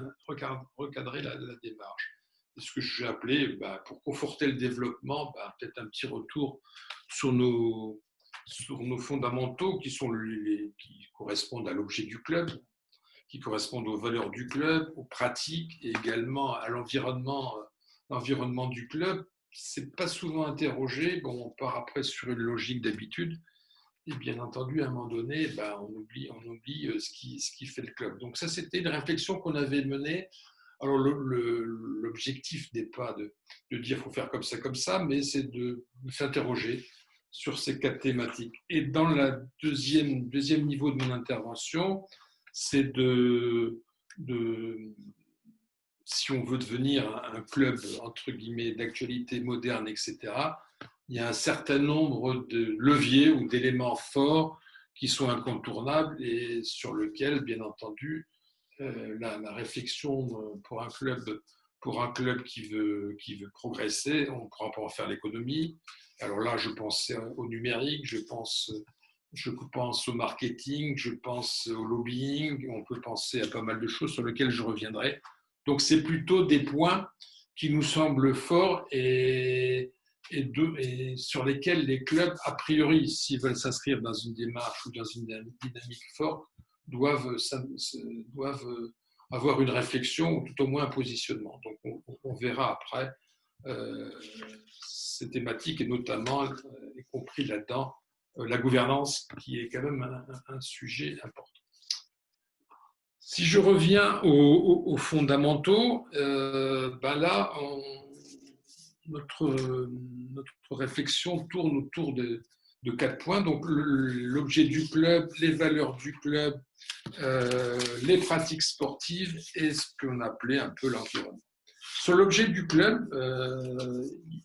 la démarche. Et ce que j'ai appelé, pour conforter le développement, peut-être un petit retour sur nos fondamentaux qui correspondent à l'objet du club, qui correspondent aux valeurs du club, aux pratiques et également à l'environnement du club. C'est pas souvent interrogé. Bon, on part après sur une logique d'habitude. Et bien entendu, à un moment donné, on oublie ce qui fait le club. Donc ça, c'était une réflexion qu'on avait menée. Alors l'objectif n'est pas de dire qu'il faut faire comme ça, mais c'est de s'interroger sur ces 4 thématiques. Et dans le deuxième niveau de mon intervention, c'est si on veut devenir un club, entre guillemets, d'actualité moderne, etc., il y a un certain nombre de leviers ou d'éléments forts qui sont incontournables et sur lesquels, bien entendu, la réflexion pour un club qui veut progresser, on ne pourra pas en faire l'économie. Alors là, je pense au numérique, je pense au marketing, je pense au lobbying, on peut penser à pas mal de choses sur lesquelles je reviendrai. Donc, c'est plutôt des points qui nous semblent forts et sur lesquels les clubs, a priori, s'ils veulent s'inscrire dans une démarche ou dans une dynamique forte, doivent avoir une réflexion ou tout au moins un positionnement. Donc, on verra après ces thématiques et notamment, y compris là-dedans, la gouvernance qui est quand même un sujet important. Si je reviens aux fondamentaux, là, notre réflexion tourne autour de 4 points. Donc, l'objet du club, les valeurs du club, les pratiques sportives et ce qu'on appelait un peu l'environnement. Sur l'objet du club,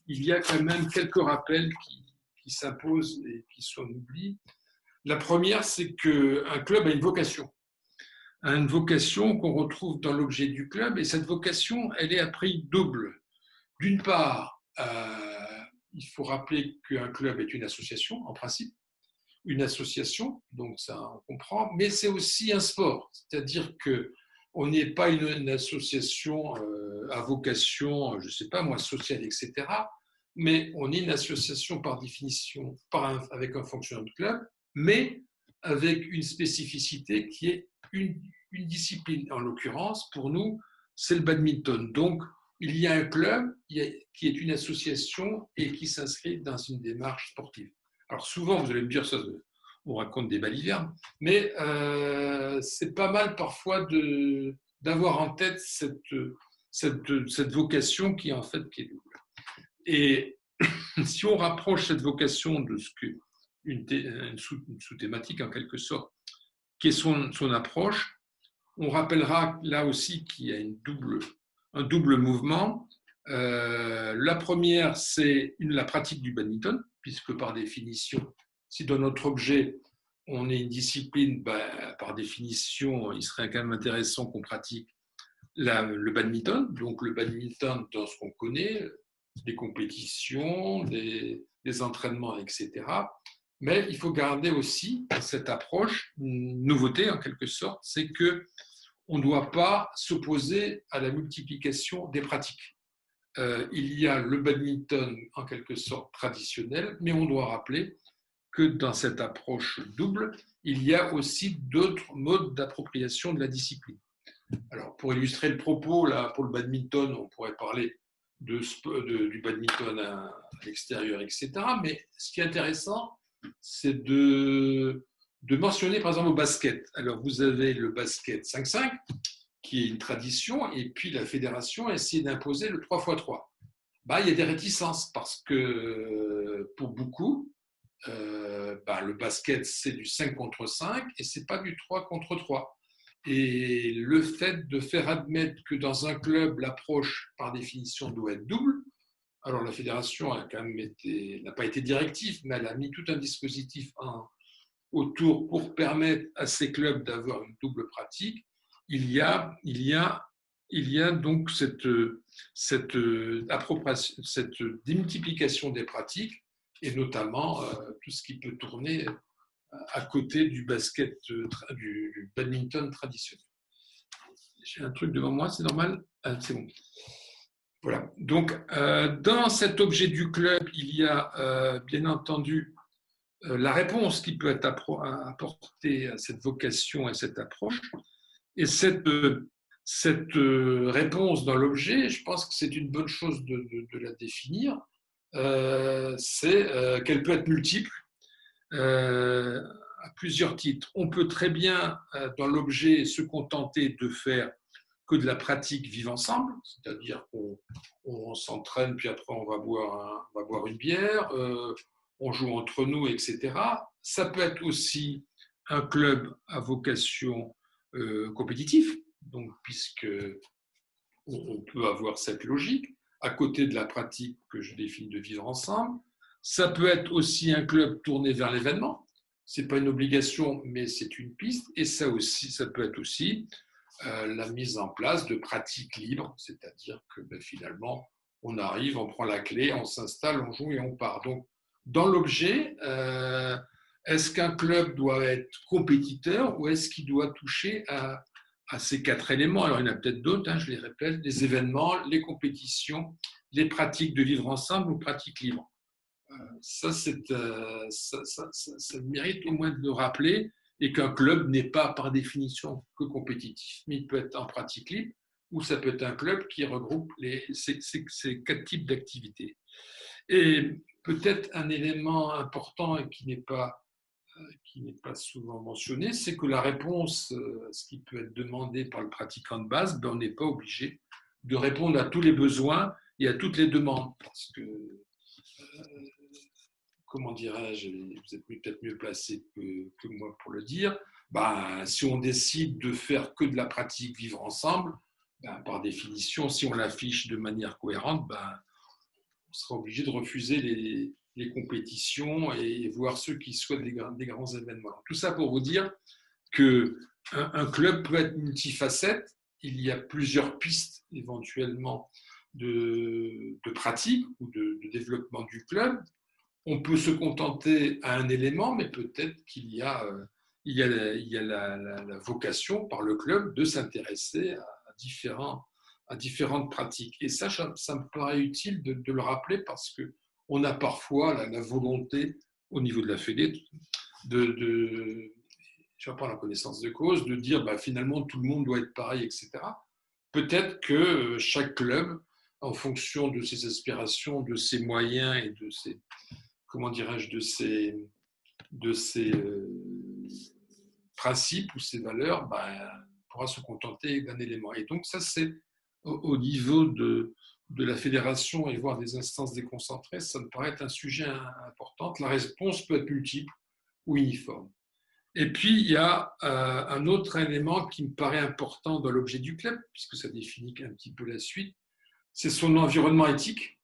il y a quand même quelques rappels qui s'imposent et qui sont oubliés. La première, c'est qu'un club a une vocation. Une vocation qu'on retrouve dans l'objet du club, et cette vocation, elle est à prix double. D'une part, il faut rappeler qu'un club est une association, en principe, une association, donc ça on comprend, mais c'est aussi un sport, c'est-à-dire qu'on n'est pas une association à vocation, je ne sais pas moi, sociale, etc., mais on est une association par définition, avec un fonctionnement de club, mais avec une spécificité qui est une discipline. En l'occurrence, pour nous, c'est le badminton. Donc, il y a un club qui est une association et qui s'inscrit dans une démarche sportive. Alors souvent, vous allez me dire, ça, on raconte des balivernes, mais c'est pas mal parfois d'avoir en tête cette vocation qui en fait qui est double. Et si on rapproche cette vocation de ce que une sous-thématique en quelque sorte, qui est son approche, on rappellera là aussi qu'il y a un double mouvement. La première, c'est la pratique du badminton, puisque par définition, si dans notre objet, on est une discipline, par définition, il serait quand même intéressant qu'on pratique le badminton. Donc le badminton dans ce qu'on connaît, des compétitions, des entraînements, etc. Mais il faut garder aussi cette approche, une nouveauté en quelque sorte, c'est qu'on ne doit pas s'opposer à la multiplication des pratiques. Il y a le badminton en quelque sorte traditionnel, mais on doit rappeler que dans cette approche double, il y a aussi d'autres modes d'appropriation de la discipline. Alors, pour illustrer le propos, là, pour le badminton, on pourrait parler du badminton à l'extérieur, etc. Mais ce qui est intéressant, c'est de mentionner, par exemple, au basket. Alors, vous avez le basket 5-5, qui est une tradition, et puis la fédération a essayé d'imposer le 3x3. Il y a des réticences, parce que pour beaucoup, le basket, c'est du 5 contre 5, et ce n'est pas du 3 contre 3. Et le fait de faire admettre que dans un club, l'approche, par définition, doit être double, alors la fédération a quand même n'a pas été directive, mais elle a mis tout un dispositif autour pour permettre à ces clubs d'avoir une double pratique. Il y a donc cette démultiplication des pratiques, et notamment tout ce qui peut tourner à côté du basket, du badminton traditionnel. J'ai un truc devant moi, c'est normal? C'est bon. Voilà. Donc, dans cet objet du club, il y a bien entendu la réponse qui peut être apportée à cette vocation et cette approche. Et cette réponse dans l'objet, je pense que c'est une bonne chose de la définir, c'est qu'elle peut être multiple. À plusieurs titres. On peut très bien, dans l'objet, se contenter de faire que de la pratique vivre ensemble, c'est-à-dire qu'on s'entraîne, puis après on va boire une bière, on joue entre nous, etc. Ça peut être aussi un club à vocation compétitive, donc puisque on peut avoir cette logique, à côté de la pratique que je définis de vivre ensemble. Ça peut être aussi un club tourné vers l'événement. Ce n'est pas une obligation, mais c'est une piste. Et ça peut être aussi la mise en place de pratiques libres, c'est-à-dire que finalement, on arrive, on prend la clé, on s'installe, on joue et on part. Donc, dans l'objet, est-ce qu'un club doit être compétiteur ou est-ce qu'il doit toucher à ces 4 éléments? Alors, il y en a peut-être d'autres, je les répète, les événements, les compétitions, les pratiques de vivre ensemble ou pratiques libres. Ça mérite au moins de le rappeler, et qu'un club n'est pas par définition que compétitif, mais il peut être en pratique libre, ou ça peut être un club qui regroupe ces 4 types d'activités. Et peut-être un élément important et qui n'est pas souvent mentionné, c'est que la réponse, ce qui peut être demandé par le pratiquant de base, on n'est pas obligé de répondre à tous les besoins et à toutes les demandes, parce que comment dirais-je, vous êtes peut-être mieux placé que moi pour le dire, si on décide de faire que de la pratique vivre ensemble, par définition, si on l'affiche de manière cohérente, on sera obligé de refuser les compétitions et voir ceux qui souhaitent des grands événements. Alors, tout ça pour vous dire qu'un club peut être multifacette. Il y a plusieurs pistes éventuellement de pratique ou de développement du club. On peut se contenter à un élément, mais peut-être qu'il y a la vocation par le club de s'intéresser à différentes pratiques. Et ça me paraît utile de le rappeler, parce qu'on a parfois la volonté, au niveau de la Fédé, je vais prendre la connaissance de cause, de dire finalement tout le monde doit être pareil, etc. Peut-être que chaque club, en fonction de ses aspirations, de ses moyens et de ses de ces principes ou ces valeurs, pourra se contenter d'un élément. Et donc ça, c'est au niveau de la fédération et voire des instances déconcentrées, ça me paraît être un sujet important. La réponse peut être multiple ou uniforme. Et puis, il y a un autre élément qui me paraît important dans l'objet du club, puisque ça définit un petit peu la suite, c'est son environnement éthique,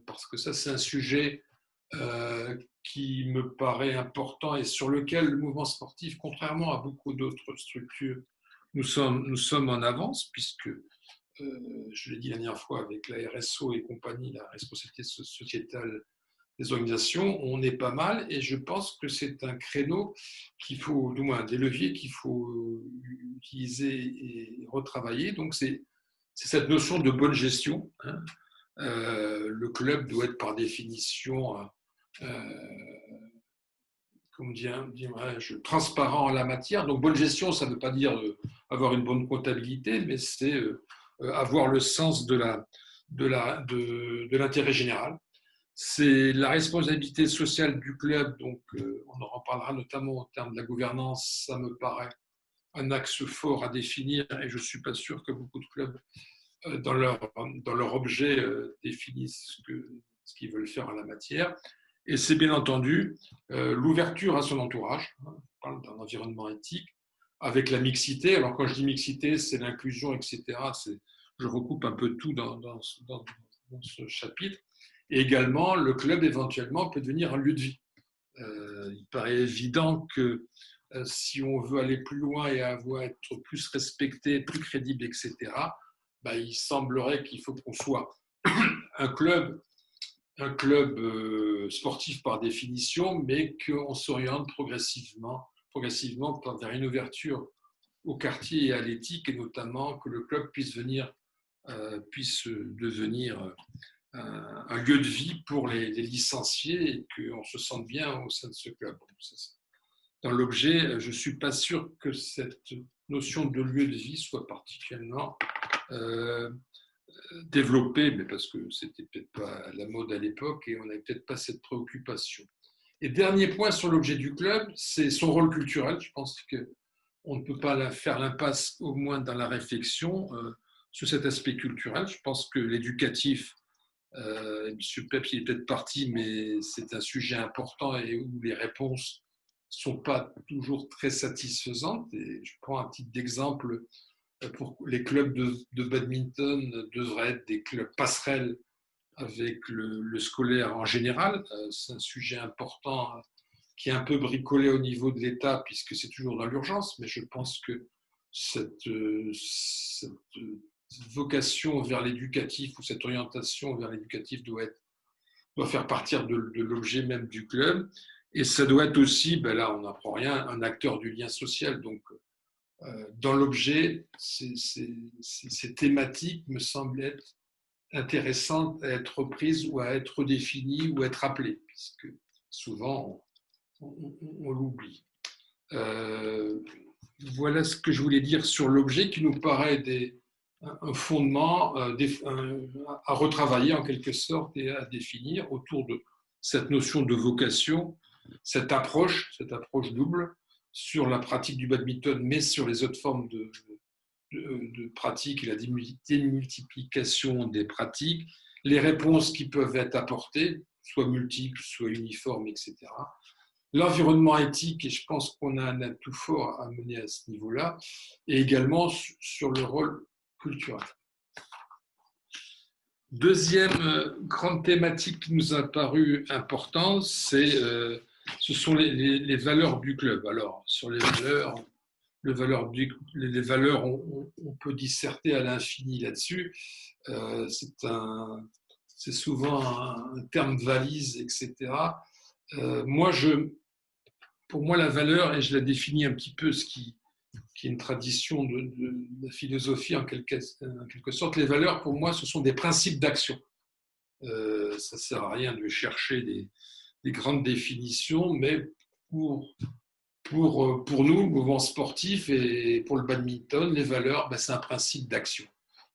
parce que ça, c'est un sujet qui me paraît important et sur lequel le mouvement sportif, contrairement à beaucoup d'autres structures, nous sommes en avance, puisque, je l'ai dit la dernière fois, avec la RSO et compagnie, la responsabilité sociétale des organisations, on est pas mal, et je pense que c'est un créneau qu'il faut, du moins des leviers qu'il faut utiliser et retravailler. Donc c'est cette notion de bonne gestion. Le club doit être par définition comment dirais-je, transparent en la matière. Donc, bonne gestion, ça ne veut pas dire avoir une bonne comptabilité, mais c'est avoir le sens de l'intérêt général. C'est la responsabilité sociale du club, donc on en reparlera notamment en termes de la gouvernance, ça me paraît un axe fort à définir et je ne suis pas sûr que beaucoup de clubs, dans leur objet, définissent ce qu'ils veulent faire en la matière. Et c'est bien entendu l'ouverture à son entourage, on parle d'un environnement éthique, avec la mixité. Alors quand je dis mixité, c'est l'inclusion, etc. Je recoupe un peu tout dans ce chapitre. Et également, le club éventuellement peut devenir un lieu de vie. Il paraît évident que si on veut aller plus loin et être plus respecté, plus crédible, etc., ben, il semblerait qu'il faut qu'on soit un club sportif par définition, mais qu'on s'oriente progressivement vers une ouverture au quartier et à l'éthique, et notamment que le club puisse devenir un lieu de vie pour les licenciés et qu'on se sente bien au sein de ce club. Dans l'objet, je ne suis pas sûr que cette notion de lieu de vie soit particulièrement développée, mais parce que ce n'était peut-être pas la mode à l'époque et on n'avait peut-être pas cette préoccupation. Et dernier point sur l'objet du club, c'est son rôle culturel. Je pense qu'on ne peut pas faire l'impasse, au moins dans la réflexion, sur cet aspect culturel. Je pense que l'éducatif, M. Pep, il est peut-être parti, mais c'est un sujet important et où les réponses ne sont pas toujours très satisfaisantes. Et je prends un petit exemple. Pour les clubs de badminton devraient être des clubs passerelles avec le scolaire en général. C'est un sujet important qui est un peu bricolé au niveau de l'État puisque c'est toujours dans l'urgence, mais je pense que cette vocation vers l'éducatif ou cette orientation vers l'éducatif doit faire partir de l'objet même du club. Et ça doit être aussi, ben là on n'apprend rien, un acteur du lien social. Donc dans l'objet, ces thématiques me semblent être intéressantes à être reprises ou à être définies ou à être appelées, puisque souvent on l'oublie. Voilà ce que je voulais dire sur l'objet qui nous paraît un fondement à retravailler en quelque sorte et à définir autour de cette notion de vocation, cette approche double sur la pratique du badminton, mais sur les autres formes de pratique et la démultiplication des pratiques, les réponses qui peuvent être apportées, soit multiples, soit uniformes, etc. L'environnement éthique, et je pense qu'on a un atout fort à mener à ce niveau-là, et également sur le rôle culturel. Deuxième grande thématique qui nous a paru importante, ce sont les valeurs du club. Alors, sur les valeurs, on peut disserter à l'infini là-dessus. C'est souvent un terme valise, etc. Pour moi, la valeur, et je la définis un petit peu, ce qui est une tradition de la philosophie en quelque sorte, les valeurs, pour moi, ce sont des principes d'action. Ça ne sert à rien de chercher des grandes définitions, mais pour nous, le mouvement sportif et pour le badminton, les valeurs, c'est un principe d'action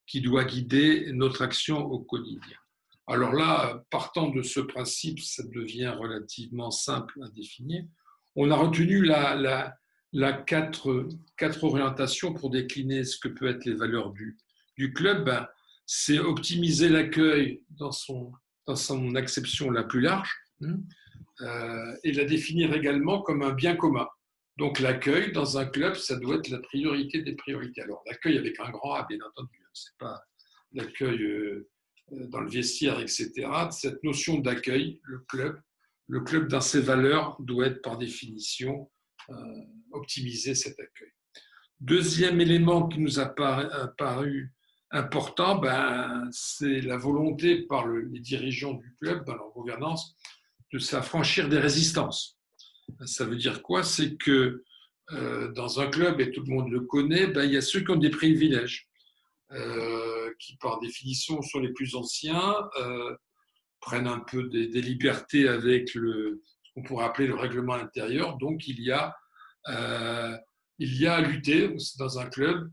qui doit guider notre action au quotidien. Alors là, partant de ce principe, ça devient relativement simple à définir. On a retenu quatre orientations pour décliner ce que peut être les valeurs du club. C'est optimiser l'accueil dans son acception la plus large et la définir également comme un bien commun. Donc l'accueil dans un club, ça doit être la priorité des priorités. Alors l'accueil avec un grand A, bien entendu, c'est pas l'accueil dans le vestiaire, etc. Cette notion d'accueil, le club dans ses valeurs doit être par définition optimiser cet accueil. Deuxième élément qui nous a paru important, c'est la volonté par les dirigeants du club, dans leur gouvernance, de s'affranchir des résistances. Ça veut dire quoi? C'est que dans un club, et tout le monde le connaît, il y a ceux qui ont des privilèges, qui par définition sont les plus anciens, prennent un peu des libertés avec ce ce qu'on pourrait appeler le règlement intérieur. Donc, il y a à lutter dans un club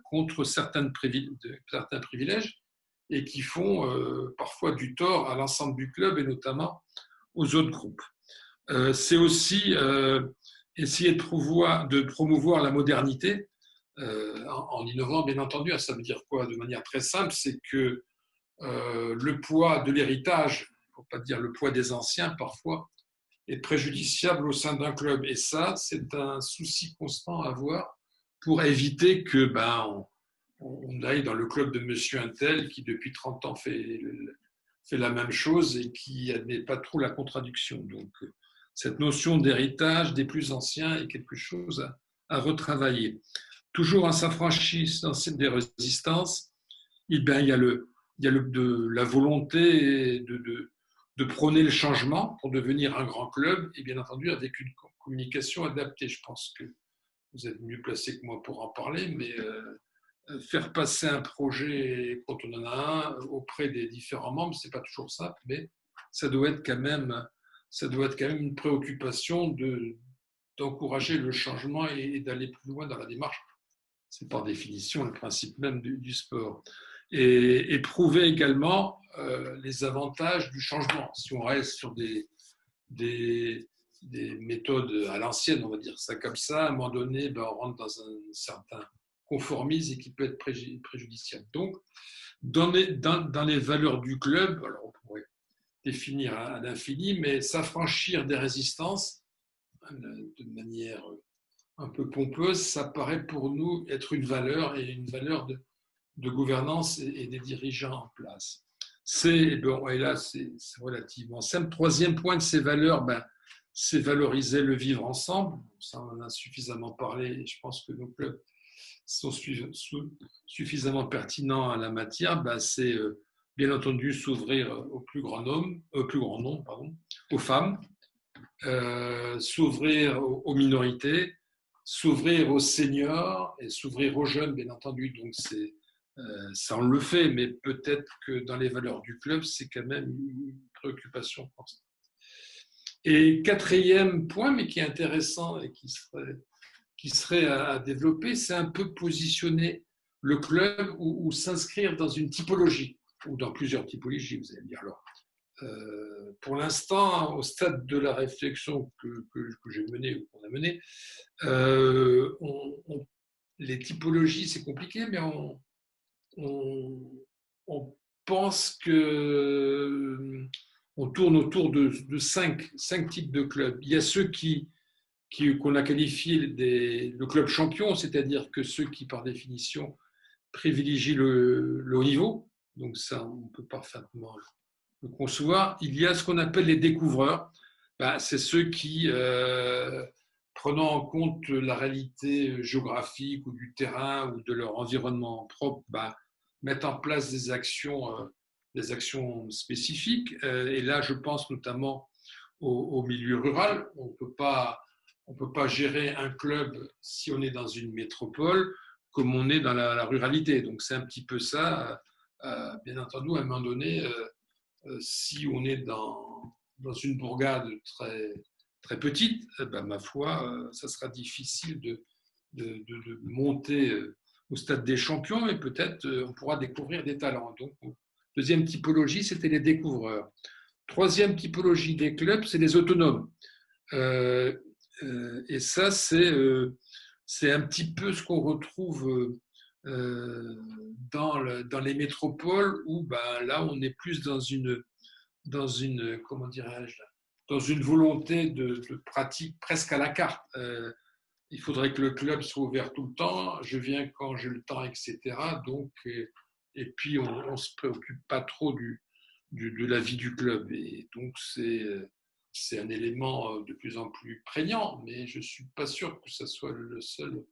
contre certains privilèges et qui font parfois du tort à l'ensemble du club et notamment aux autres groupes. C'est aussi essayer de promouvoir la modernité en innovant, bien entendu. Ça veut dire quoi? De manière très simple, c'est que le poids de l'héritage, pour ne pas dire le poids des anciens parfois, est préjudiciable au sein d'un club. Et ça, c'est un souci constant à avoir pour éviter que on aille dans le club de monsieur Untel qui depuis 30 ans fait la même chose et qui n'est pas trop la contradiction. Donc, cette notion d'héritage des plus anciens est quelque chose à retravailler. Toujours en s'affranchissant des résistances, il y a la volonté de prôner le changement pour devenir un grand club et bien entendu avec une communication adaptée. Je pense que vous êtes mieux placé que moi pour en parler, mais faire passer un projet quand on en a un auprès des différents membres, c'est pas toujours simple, mais ça doit être quand même une préoccupation d'encourager le changement et d'aller plus loin dans la démarche. C'est par définition le principe même du sport. Et prouver également les avantages du changement. Si on reste sur des méthodes à l'ancienne, on va dire ça comme ça, à un moment donné, on rentre dans un certain conformisme et qui peut être préjudiciable. Donc, dans les valeurs du club, alors on pourrait définir à l'infini, mais s'affranchir des résistances de manière un peu pompeuse, ça paraît pour nous être une valeur et une valeur de gouvernance et des dirigeants en place. Et là, c'est relativement simple. Troisième point de ces valeurs, c'est valoriser le vivre ensemble. Ça, on en a suffisamment parlé et je pense que nos clubs sont suffisamment pertinents à la matière. C'est bien entendu s'ouvrir au plus grand nombre, aux femmes, s'ouvrir aux minorités, s'ouvrir aux seniors et s'ouvrir aux jeunes, bien entendu. Donc, ça, on le fait, mais peut-être que dans les valeurs du club, c'est quand même une préoccupation constante. Et quatrième point, mais qui est intéressant et qui serait à développer, c'est un peu positionner le club ou s'inscrire dans une typologie, ou dans plusieurs typologies, vous allez me dire. Alors, pour l'instant, au stade de la réflexion que j'ai menée ou qu'on a menée, les typologies, c'est compliqué, mais on pense que on tourne autour de cinq types de clubs. Il y a ceux qu'on a qualifiés le club champion, c'est-à-dire que ceux qui, par définition, privilégient le haut niveau. Donc ça, on peut parfaitement le concevoir. Il y a ce qu'on appelle les découvreurs. C'est ceux qui, prenant en compte la réalité géographique ou du terrain ou de leur environnement propre, mettent en place des actions spécifiques. Et là, je pense notamment au milieu rural. On ne peut pas gérer un club si on est dans une métropole comme on est dans la ruralité. Donc, c'est un petit peu ça. Bien entendu, à un moment donné, si on est dans une bourgade très, très petite, ma foi, ça sera difficile de monter au stade des champions, mais peut-être on pourra découvrir des talents. Donc, deuxième typologie, c'était les découvreurs. Troisième typologie des clubs, c'est les autonomes. Et ça, c'est un petit peu ce qu'on retrouve dans les métropoles où là, on est plus dans une comment dirais-je, dans une volonté de pratique presque à la carte. Il faudrait que le club soit ouvert tout le temps, je viens quand j'ai le temps, etc. Donc, et puis, on ne se préoccupe pas trop de la vie du club. Et donc, c'est un élément de plus en plus prégnant, mais je ne suis pas sûr que ce soit le seul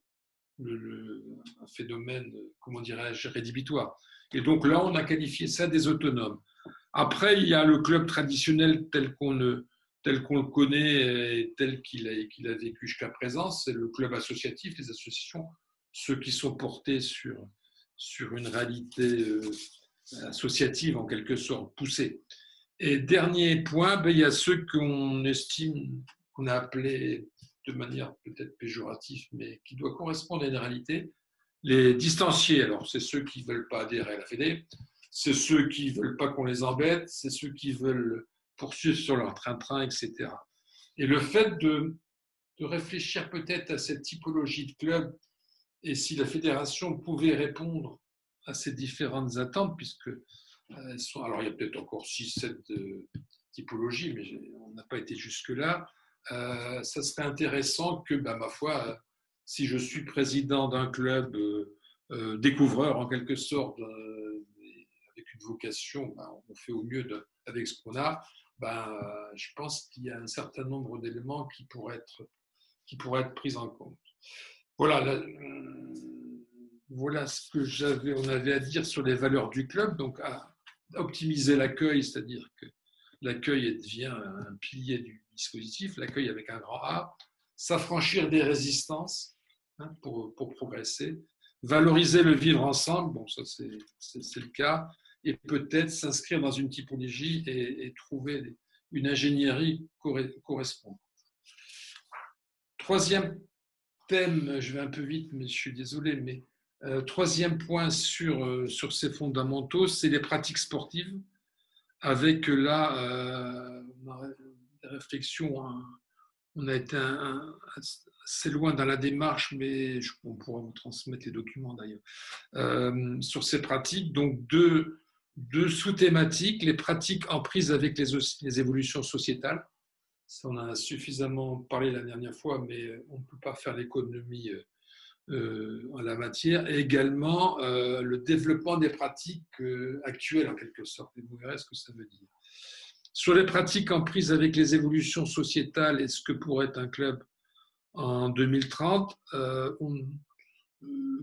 un phénomène, comment dirais-je, rédhibitoire. Et donc là, on a qualifié ça des autonomes. Après, il y a le club traditionnel tel qu'on le connaît et tel qu'il a vécu jusqu'à présent, c'est le club associatif, les associations, ceux qui sont portés sur une réalité associative en quelque sorte poussée. Et dernier point, il y a ceux qu'on estime, qu'on a appelés de manière peut-être péjorative, mais qui doit correspondre à une réalité, les distanciés. Alors, c'est ceux qui ne veulent pas adhérer à la Fédé, c'est ceux qui ne veulent pas qu'on les embête, c'est ceux qui veulent poursuivre sur leur train-train, etc. Et le fait de réfléchir peut-être à cette typologie de club et si la fédération pouvait répondre à ces différentes attentes, puisque elles sont, alors il y a peut-être encore 6-7 typologies, mais on n'a pas été jusque-là, ça serait intéressant que, ma foi, si je suis président d'un club découvreur en quelque sorte, avec une vocation, on fait au mieux avec ce qu'on a, je pense qu'il y a un certain nombre d'éléments qui pourraient être pris en compte. Voilà, voilà ce que on avait à dire sur les valeurs du club. Donc, à optimiser l'accueil, c'est-à-dire que l'accueil devient un pilier du dispositif, l'accueil avec un grand A, s'affranchir des résistances pour progresser, valoriser le vivre ensemble, bon, ça c'est le cas, et peut-être s'inscrire dans une typologie et trouver une ingénierie correspondante. Troisième thème, je vais un peu vite, mais je suis désolé, mais troisième point sur ces fondamentaux, c'est les pratiques sportives, avec là des réflexions. On a été assez loin dans la démarche, mais on pourra vous transmettre les documents d'ailleurs, sur ces pratiques. Donc, deux sous-thématiques, les pratiques en prise avec les évolutions sociétales. Ça, on en a suffisamment parlé la dernière fois, mais on ne peut pas faire l'économie en la matière. Et également, le développement des pratiques actuelles, en quelque sorte. Et vous verrez ce que ça veut dire. Sur les pratiques en prise avec les évolutions sociétales et ce que pourrait être un club en 2030,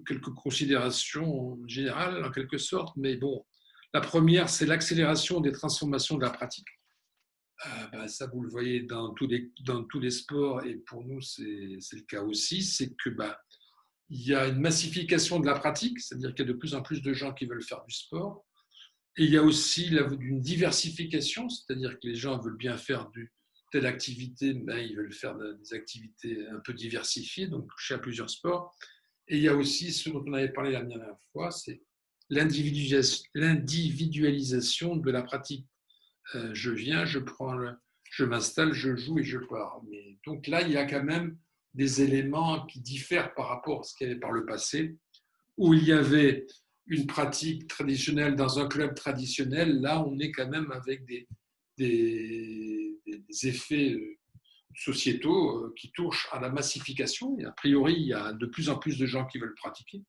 quelques considérations générales, en quelque sorte. Mais bon, la première, c'est l'accélération des transformations de la pratique. Ça, vous le voyez dans tous les sports, et pour nous, c'est le cas aussi, c'est que il y a une massification de la pratique, c'est-à-dire qu'il y a de plus en plus de gens qui veulent faire du sport, et il y a aussi une diversification, c'est-à-dire que les gens veulent bien faire telle activité, mais ils veulent faire des activités un peu diversifiées, donc toucher à plusieurs sports. Et il y a aussi ce dont on avait parlé la dernière fois, c'est l'individualisation de la pratique. Je viens, je m'installe, je joue et je pars. Mais donc là, il y a quand même des éléments qui diffèrent par rapport à ce qu'il y avait par le passé, où il y avait une pratique traditionnelle dans un club traditionnel. Là, on est quand même avec des effets sociétaux qui touchent à la massification. Et a priori, il y a de plus en plus de gens qui veulent pratiquer.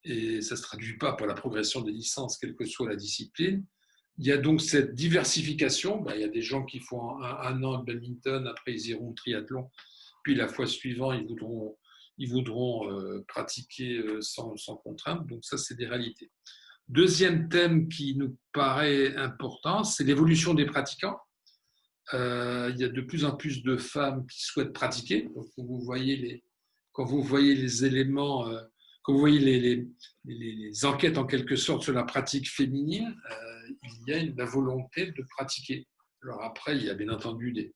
Et ça ne se traduit pas par la progression des licences, quelle que soit la discipline. Il y a donc cette diversification. Il y a des gens qui font un an de badminton, après ils iront au triathlon, puis la fois suivante, ils voudront pratiquer sans contrainte. Donc ça, c'est des réalités. Deuxième thème qui nous paraît important, c'est l'évolution des pratiquants. Il y a de plus en plus de femmes qui souhaitent pratiquer. Donc, quand vous voyez les éléments, quand vous voyez les enquêtes en quelque sorte sur la pratique féminine, il y a la volonté de pratiquer. Alors après, il y a bien entendu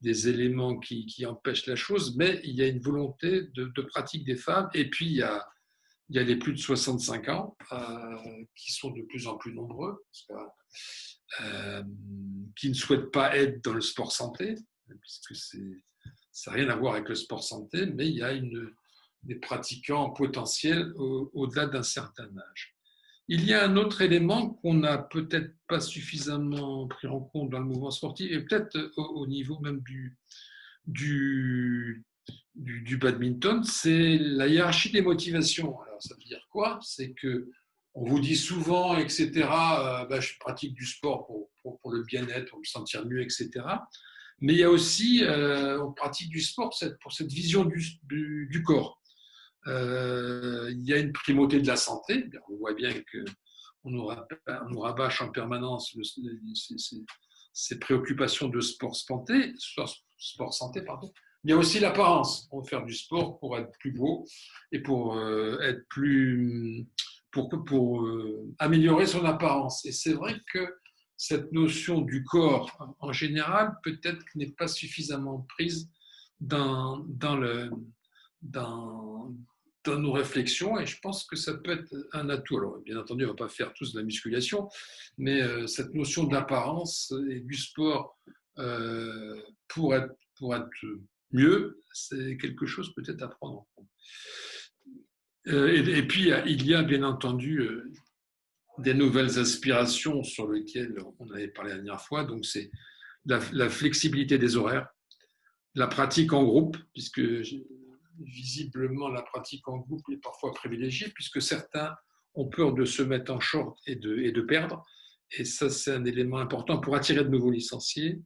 des éléments qui empêchent la chose, mais il y a une volonté de pratique des femmes. Et puis, il y a les plus de 65 ans qui sont de plus en plus nombreux, qui ne souhaitent pas être dans le sport santé, puisque ça n'a rien à voir avec le sport santé, mais il y a des pratiquants potentiels au-delà d'un certain âge. Il y a un autre élément qu'on n'a peut-être pas suffisamment pris en compte dans le mouvement sportif, et peut-être au niveau même du badminton, c'est la hiérarchie des motivations. Alors, ça veut dire quoi? C'est qu'on vous dit souvent, etc., je pratique du sport pour le bien-être, pour me sentir mieux, etc. Mais il y a aussi, on pratique du sport pour cette vision du corps. Il y a une primauté de la santé. On voit bien qu'on nous rabâche en permanence ces préoccupations de sport santé, pardon. Il y a aussi l'apparence. On veut faire du sport pour être plus beau et pour améliorer son apparence. Et c'est vrai que cette notion du corps en général, peut-être n'est pas suffisamment prise dans nos réflexions, et je pense que ça peut être un atout. Alors, bien entendu, on ne va pas faire tous de la musculation, mais cette notion d'apparence et du sport pour être mieux, c'est quelque chose peut-être à prendre en compte. Et puis, il y a bien entendu des nouvelles aspirations sur lesquelles on avait parlé la dernière fois. Donc, c'est la flexibilité des horaires, la pratique en groupe, puisque visiblement la pratique en groupe est parfois privilégiée, puisque certains ont peur de se mettre en short et de perdre. Et ça, c'est un élément important pour attirer de nouveaux licenciés.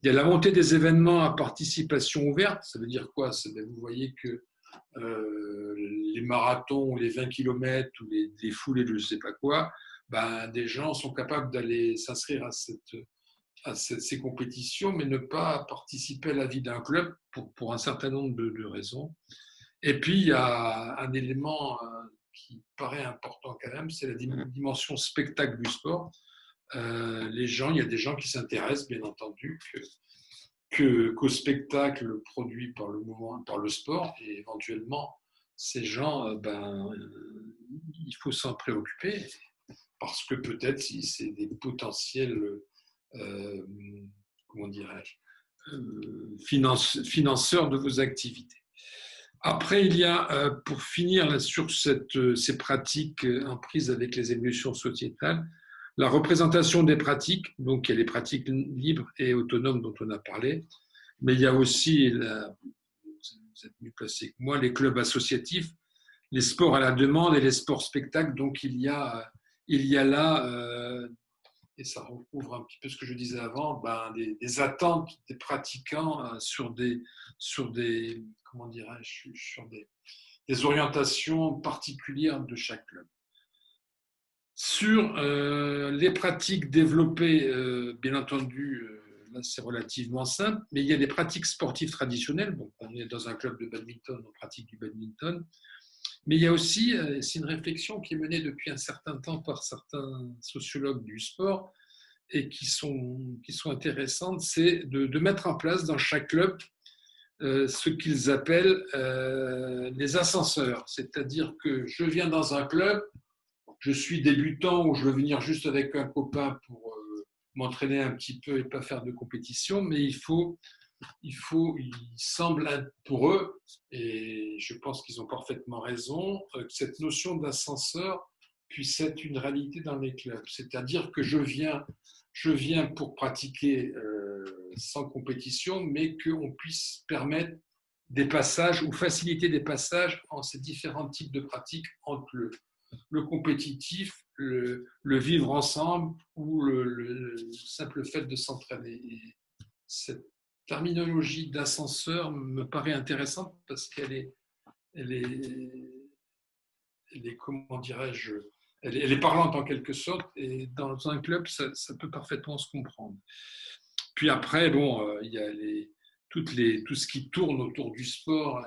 Il y a la montée des événements à participation ouverte. Ça veut dire quoi? Vous voyez que les marathons ou les 20 km ou les foulées de je ne sais pas quoi, ben, des gens sont capables d'aller s'inscrire à ces compétitions, mais ne pas participer à la vie d'un club pour un certain nombre de raisons. Et puis, il y a un élément qui paraît important quand même, c'est la dimension spectacle du sport. Il y a des gens qui s'intéressent, bien entendu, qu'au spectacle produit par le mouvement, par le sport, et éventuellement, ces gens, il faut s'en préoccuper, parce que peut-être si c'est des potentiels, comment dirais-je, financeurs de vos activités. Après, il y a, pour finir sur ces pratiques en prise avec les évolutions sociétales, la représentation des pratiques. Donc il y a les pratiques libres et autonomes dont on a parlé, mais il y a aussi, vous êtes mieux placé que moi, les clubs associatifs, les sports à la demande et les sports spectacles. Donc il y a là, et ça recouvre un petit peu ce que je disais avant, des attentes des pratiquants sur des comment dirais-je, sur des orientations particulières de chaque club. Sur les pratiques développées, bien entendu, là c'est relativement simple, mais il y a des pratiques sportives traditionnelles. Donc, on est dans un club de badminton, on pratique du badminton. Mais il y a aussi, c'est une réflexion qui est menée depuis un certain temps par certains sociologues du sport et qui sont intéressantes, c'est de mettre en place dans chaque club ce qu'ils appellent les ascenseurs. C'est-à-dire que je viens dans un club, je suis débutant ou je veux venir juste avec un copain pour m'entraîner un petit peu et pas faire de compétition, mais il semble pour eux, et je pense qu'ils ont parfaitement raison, que cette notion d'ascenseur puisse être une réalité dans les clubs. C'est-à-dire que je viens pour pratiquer sans compétition, mais qu'on puisse permettre des passages ou faciliter des passages en ces différents types de pratiques entre le compétitif, le vivre ensemble ou le simple fait de s'entraîner. Et cette terminologie d'ascenseur me paraît intéressante parce qu'elle est comment dirais-je, elle est parlante en quelque sorte, et dans un club, ça peut parfaitement se comprendre. Puis après, bon, il y a tout ce qui tourne autour du sport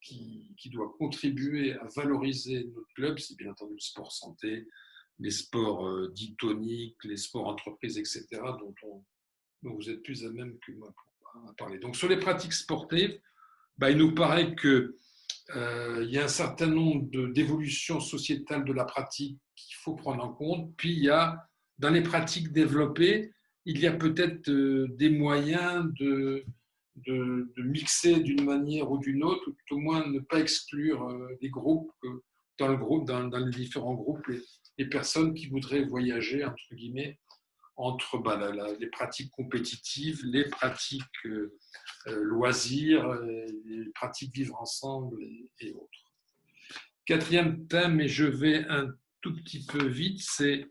qui doit contribuer à valoriser notre club, c'est bien entendu le sport santé, les sports dits toniques, les sports entreprises, etc., dont vous êtes plus à même que moi pour parler. Donc sur les pratiques sportives, il nous paraît qu'il y a un certain nombre d'évolutions sociétales de la pratique qu'il faut prendre en compte. Puis il y a, dans les pratiques développées, il y a peut-être des moyens de mixer d'une manière ou d'une autre, ou tout au moins ne pas exclure les groupes, dans les différents groupes, les personnes qui voudraient voyager, entre guillemets, entre les pratiques compétitives, les pratiques loisirs, les pratiques vivre ensemble et autres. Quatrième thème, et je vais un tout petit peu vite, c'est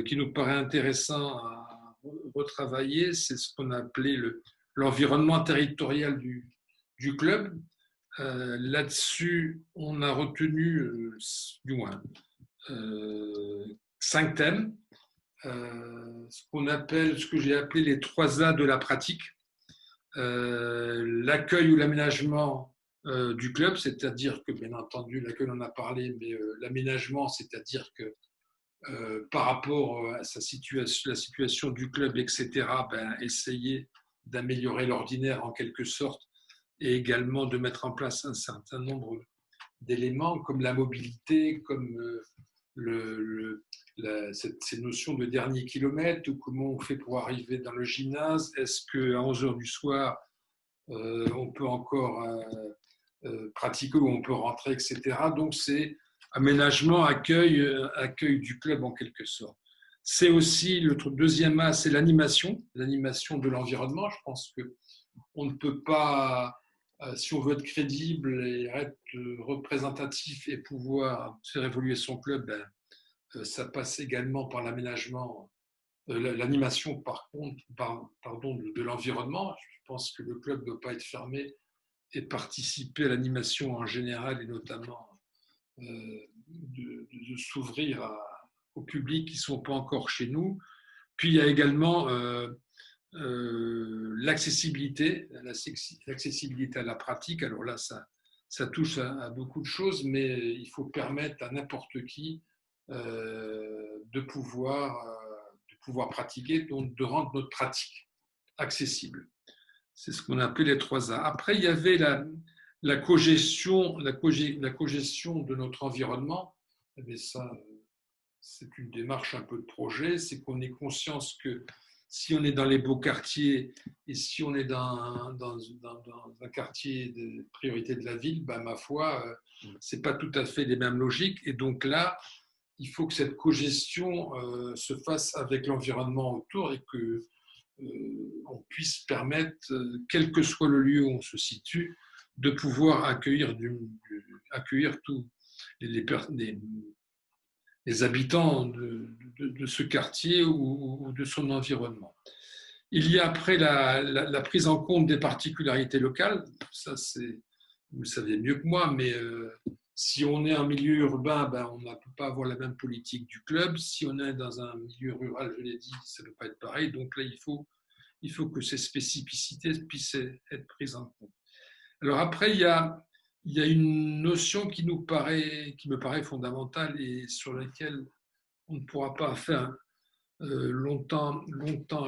qui nous paraît intéressant à retravailler, c'est ce qu'on a appelé l'environnement territorial du club. Là-dessus, on a retenu du moins 5 thèmes. Ce que j'ai appelé les 3 A de la pratique. L'accueil ou l'aménagement du club, c'est-à-dire que, bien entendu, l'accueil on en a parlé, mais l'aménagement, c'est-à-dire que par rapport à la situation du club, etc., essayer d'améliorer l'ordinaire en quelque sorte et également de mettre en place un certain nombre d'éléments comme la mobilité, comme ces notions de dernier kilomètre, ou comment on fait pour arriver dans le gymnase, est-ce qu'à 11 heures du soir, on peut encore pratiquer ou on peut rentrer, etc. Donc c'est aménagement, accueil du club en quelque sorte. C'est aussi le deuxième axe, c'est l'animation de l'environnement. Je pense qu'on ne peut pas, si on veut être crédible et être représentatif et pouvoir faire évoluer son club, ça passe également par l'aménagement, l'animation de l'environnement. Je pense que le club ne doit pas être fermé et participer à l'animation en général et notamment de s'ouvrir au public qui ne sont pas encore chez nous. Puis il y a également l'accessibilité à la pratique. Alors là, ça touche à beaucoup de choses, mais il faut permettre à n'importe qui de pouvoir pratiquer, donc de rendre notre pratique accessible. C'est ce qu'on appelle les 3A. Après, il y avait la cogestion de notre environnement. Mais ça, c'est une démarche un peu de projet, c'est qu'on ait conscience que si on est dans les beaux quartiers et si on est dans un quartier de priorité de la ville, ma foi, ce n'est pas tout à fait les mêmes logiques. Et donc là, il faut que cette cogestion se fasse avec l'environnement autour et que on puisse permettre, quel que soit le lieu où on se situe, de pouvoir accueillir tous les habitants de ce quartier ou de son environnement. Il y a après la prise en compte des particularités locales. Ça, vous le savez mieux que moi, mais si on est en milieu urbain, on ne peut pas avoir la même politique du club. Si on est dans un milieu rural, je l'ai dit, ça ne peut pas être pareil. Donc là, il faut que ces spécificités puissent être prises en compte. Alors après, il y a une notion qui me paraît fondamentale et sur laquelle on ne pourra pas faire longtemps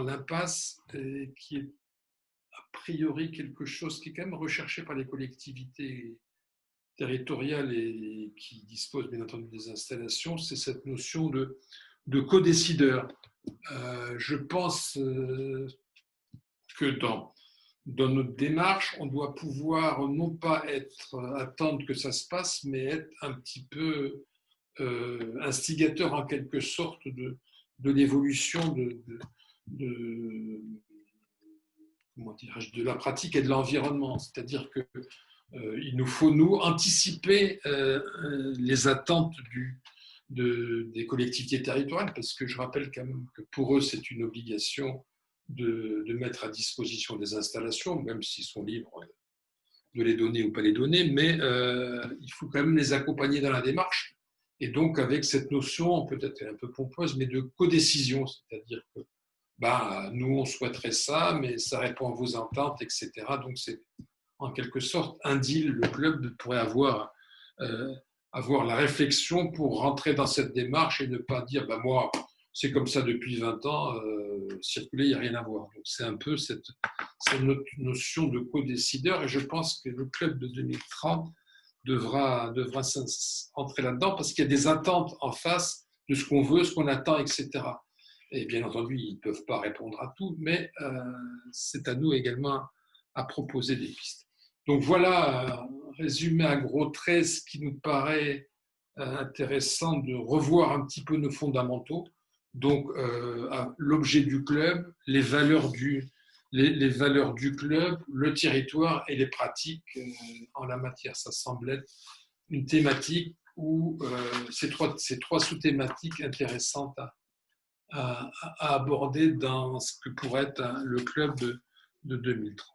l'impasse, et qui est a priori quelque chose qui est quand même recherché par les collectivités territoriales et qui disposent bien entendu des installations, c'est cette notion de codécideur. Je pense que dans notre démarche, on doit pouvoir non pas attendre que ça se passe, mais être un petit peu instigateur en quelque sorte de l'évolution de la pratique et de l'environnement. C'est-à-dire qu'il nous faut, nous, anticiper les attentes des collectivités territoriales, parce que je rappelle quand même que pour eux, c'est une obligation de mettre à disposition des installations, même s'ils sont libres de les donner ou pas les donner, mais il faut quand même les accompagner dans la démarche. Et donc, avec cette notion, peut-être un peu pompeuse, mais de codécision, c'est-à-dire que nous, on souhaiterait ça, mais ça répond à vos attentes, etc. Donc, c'est en quelque sorte un deal. Le club pourrait avoir la réflexion pour rentrer dans cette démarche et ne pas dire moi, c'est comme ça depuis 20 ans, circuler, il n'y a rien à voir. Donc, c'est un peu cette notion de codécideur, et je pense que le club de 2030 devra entrer là-dedans, parce qu'il y a des attentes en face de ce qu'on veut, ce qu'on attend, etc. Et bien entendu, ils ne peuvent pas répondre à tout, mais c'est à nous également à proposer des pistes. Donc voilà, résumé à gros traits, ce qui nous paraît intéressant de revoir un petit peu nos fondamentaux. Donc l'objet du club, les valeurs du club, le territoire et les pratiques en la matière. Ça semble être une thématique où ces trois sous-thématiques intéressantes à aborder dans ce que pourrait être le club de 2030.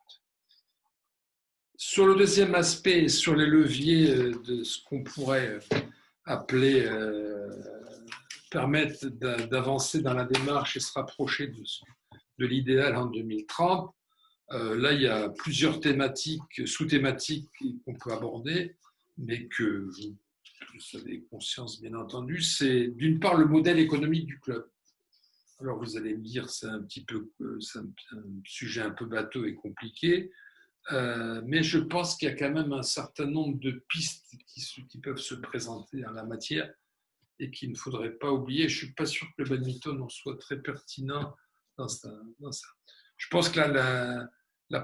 Sur le deuxième aspect, sur les leviers de ce qu'on pourrait appeler permettre d'avancer dans la démarche et se rapprocher de l'idéal en 2030, là, il y a plusieurs thématiques, sous-thématiques qu'on peut aborder, mais que vous avez conscience, bien entendu, c'est d'une part le modèle économique du club. Alors vous allez me dire, c'est un sujet un peu bateau et compliqué, mais je pense qu'il y a quand même un certain nombre de pistes qui peuvent se présenter en la matière et qu'il ne faudrait pas oublier. Je ne suis pas sûr que le badminton en soit très pertinent dans ça. Je pense que là, le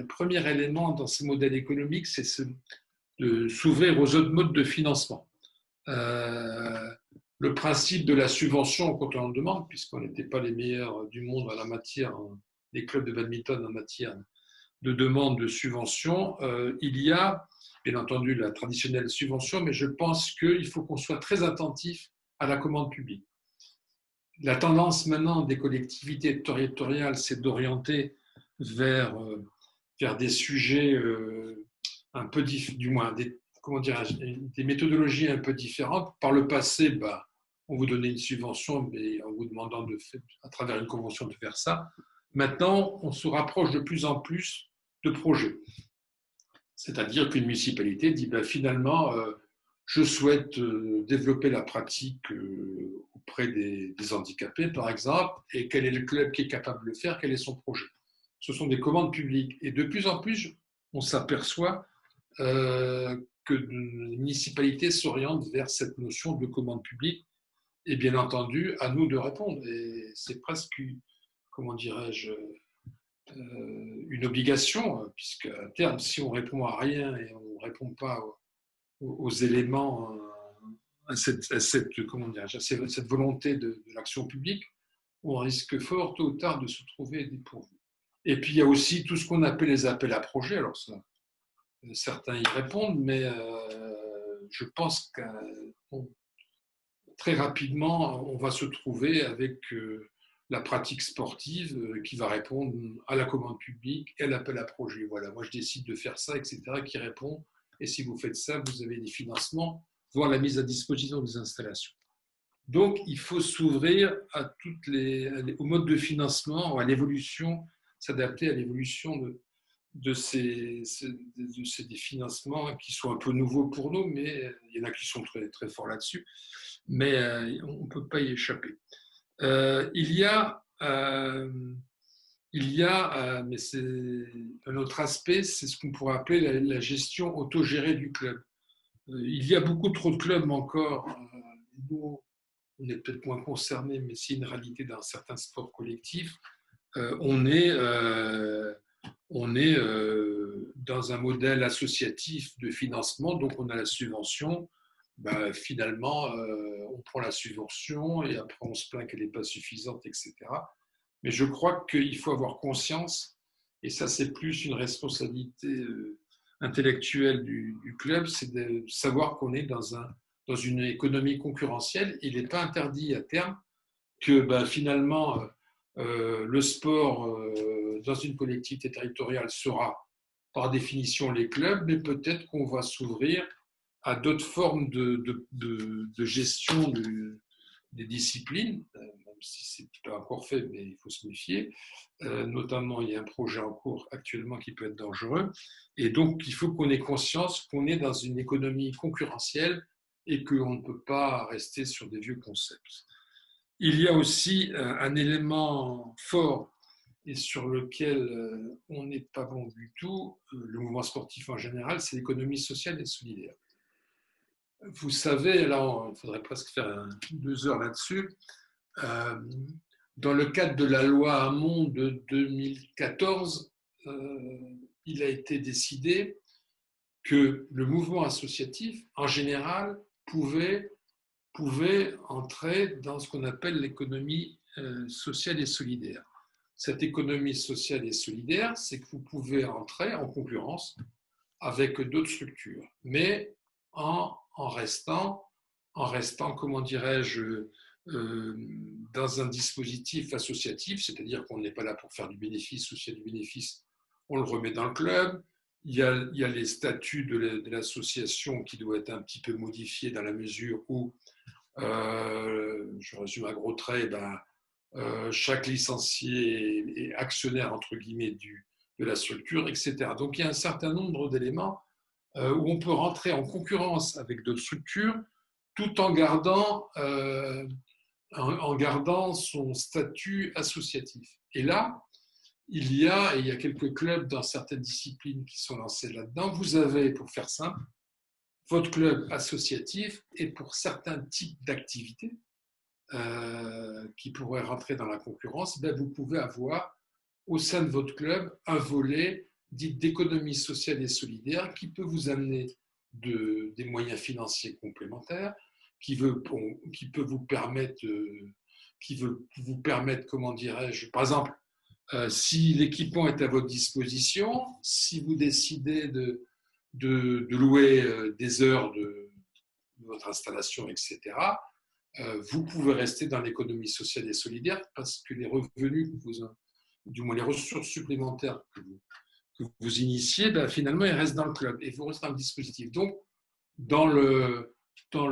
premier élément dans ces modèles économiques, c'est de s'ouvrir aux autres modes de financement. Le principe de la subvention quand on en demande, puisqu'on n'était pas les meilleurs du monde en la matière, les clubs de badminton en matière de demande de subvention, il y a bien entendu la traditionnelle subvention, mais je pense qu'il faut qu'on soit très attentif à la commande publique. La tendance maintenant des collectivités territoriales, c'est d'orienter vers des sujets un peu du moins des méthodologies un peu différentes. Par le passé, on vous donnait une subvention, mais en vous demandant à travers une convention de faire ça. Maintenant, on se rapproche de plus en plus de projets. C'est-à-dire qu'une municipalité dit finalement, je souhaite développer la pratique auprès des handicapés, par exemple, et quel est le club qui est capable de le faire, quel est son projet. Ce sont des commandes publiques. Et de plus en plus, on s'aperçoit que les municipalités s'orientent vers cette notion de commande publique. Et bien entendu, à nous de répondre. Et c'est presque, comment dirais-je, une obligation, puisqu'à terme, si on ne répond à rien et on ne répond pas aux éléments, à cette volonté de l'action publique, on risque fort tôt ou tard de se trouver dépourvu. Et puis il y a aussi tout ce qu'on appelle les appels à projets. Alors ça, certains y répondent, mais je pense que très rapidement, on va se trouver avec la pratique sportive qui va répondre à la commande publique et à l'appel à projet. Voilà, moi je décide de faire ça, etc., qui répond. Et si vous faites ça, vous avez des financements, voire la mise à disposition des installations. Donc, il faut s'ouvrir à au mode de financement, à l'évolution, s'adapter à l'évolution de ces financements qui sont un peu nouveaux pour nous, mais il y en a qui sont très, très forts là-dessus. Mais on ne peut pas y échapper. Il y a, mais c'est un autre aspect, c'est ce qu'on pourrait appeler la gestion autogérée du club. Il y a beaucoup trop de clubs encore. Nous, on est peut-être moins concernés, mais c'est une réalité dans certains sports collectifs. On est dans un modèle associatif de financement, donc on a la subvention. Finalement, on prend la subvention et après on se plaint qu'elle n'est pas suffisante, etc. Mais je crois qu'il faut avoir conscience, et ça c'est plus une responsabilité intellectuelle du club, c'est de savoir qu'on est dans une économie concurrentielle. Il n'est pas interdit à terme que finalement le sport dans une collectivité territoriale sera par définition les clubs, mais peut-être qu'on va s'ouvrir à d'autres formes de gestion des disciplines, même si ce n'est pas encore fait, mais il faut se méfier. Notamment, il y a un projet en cours actuellement qui peut être dangereux. Et donc, il faut qu'on ait conscience qu'on est dans une économie concurrentielle et qu'on ne peut pas rester sur des vieux concepts. Il y a aussi un élément fort et sur lequel on n'est pas bon du tout, le mouvement sportif en général, c'est l'économie sociale et solidaire. Vous savez, là, il faudrait presque faire 2 heures là-dessus. Dans le cadre de la loi Hamon de 2014, il a été décidé que le mouvement associatif, en général, pouvait entrer dans ce qu'on appelle l'économie sociale et solidaire. Cette économie sociale et solidaire, c'est que vous pouvez entrer en concurrence avec d'autres structures, mais en restant, comment dirais-je, dans un dispositif associatif, c'est-à-dire qu'on n'est pas là pour faire du bénéfice, ou s'il y a du bénéfice, on le remet dans le club. Il y a les statuts de l'association qui doivent être un petit peu modifiés dans la mesure où, je résume à gros traits, chaque licencié est actionnaire, entre guillemets, de la structure, etc. Donc il y a un certain nombre d'éléments où on peut rentrer en concurrence avec d'autres structures tout en gardant, son statut associatif. Et là, il y a quelques clubs dans certaines disciplines qui sont lancés là-dedans. Vous avez, pour faire simple, votre club associatif et pour certains types d'activités qui pourraient rentrer dans la concurrence, vous pouvez avoir au sein de votre club un volet dit d'économie sociale et solidaire qui peut vous amener des moyens financiers complémentaires, qui peut vous permettre, comment dirais-je, par exemple, si l'équipement est à votre disposition, si vous décidez de louer des heures de votre installation, etc., vous pouvez rester dans l'économie sociale et solidaire parce que les revenus, du moins les ressources supplémentaires que vous initiez, finalement, ils restent dans le club et vous restez dans le dispositif. Donc, dans le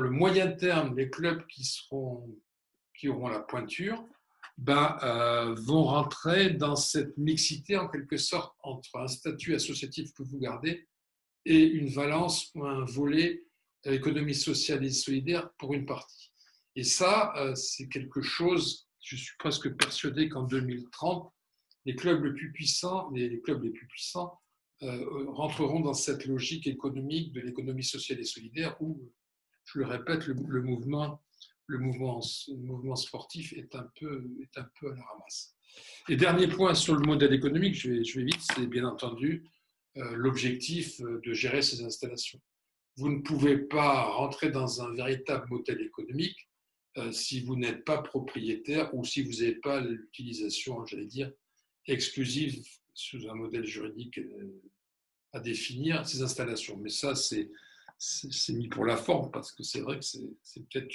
moyen terme, les clubs qui auront la pointure vont rentrer dans cette mixité, en quelque sorte, entre un statut associatif que vous gardez et une valence ou un volet économie sociale et solidaire pour une partie. Et ça, c'est quelque chose, je suis presque persuadé qu'en 2030, les clubs les plus puissants rentreront dans cette logique économique de l'économie sociale et solidaire où, je le répète, le mouvement sportif est un peu à la ramasse. Et dernier point sur le modèle économique, je vais vite, c'est bien entendu l'objectif de gérer ces installations. Vous ne pouvez pas rentrer dans un véritable modèle économique si vous n'êtes pas propriétaire ou si vous n'avez pas l'utilisation, j'allais dire, exclusive sous un modèle juridique à définir ces installations. Mais ça, c'est mis pour la forme parce que c'est vrai que c'est peut-être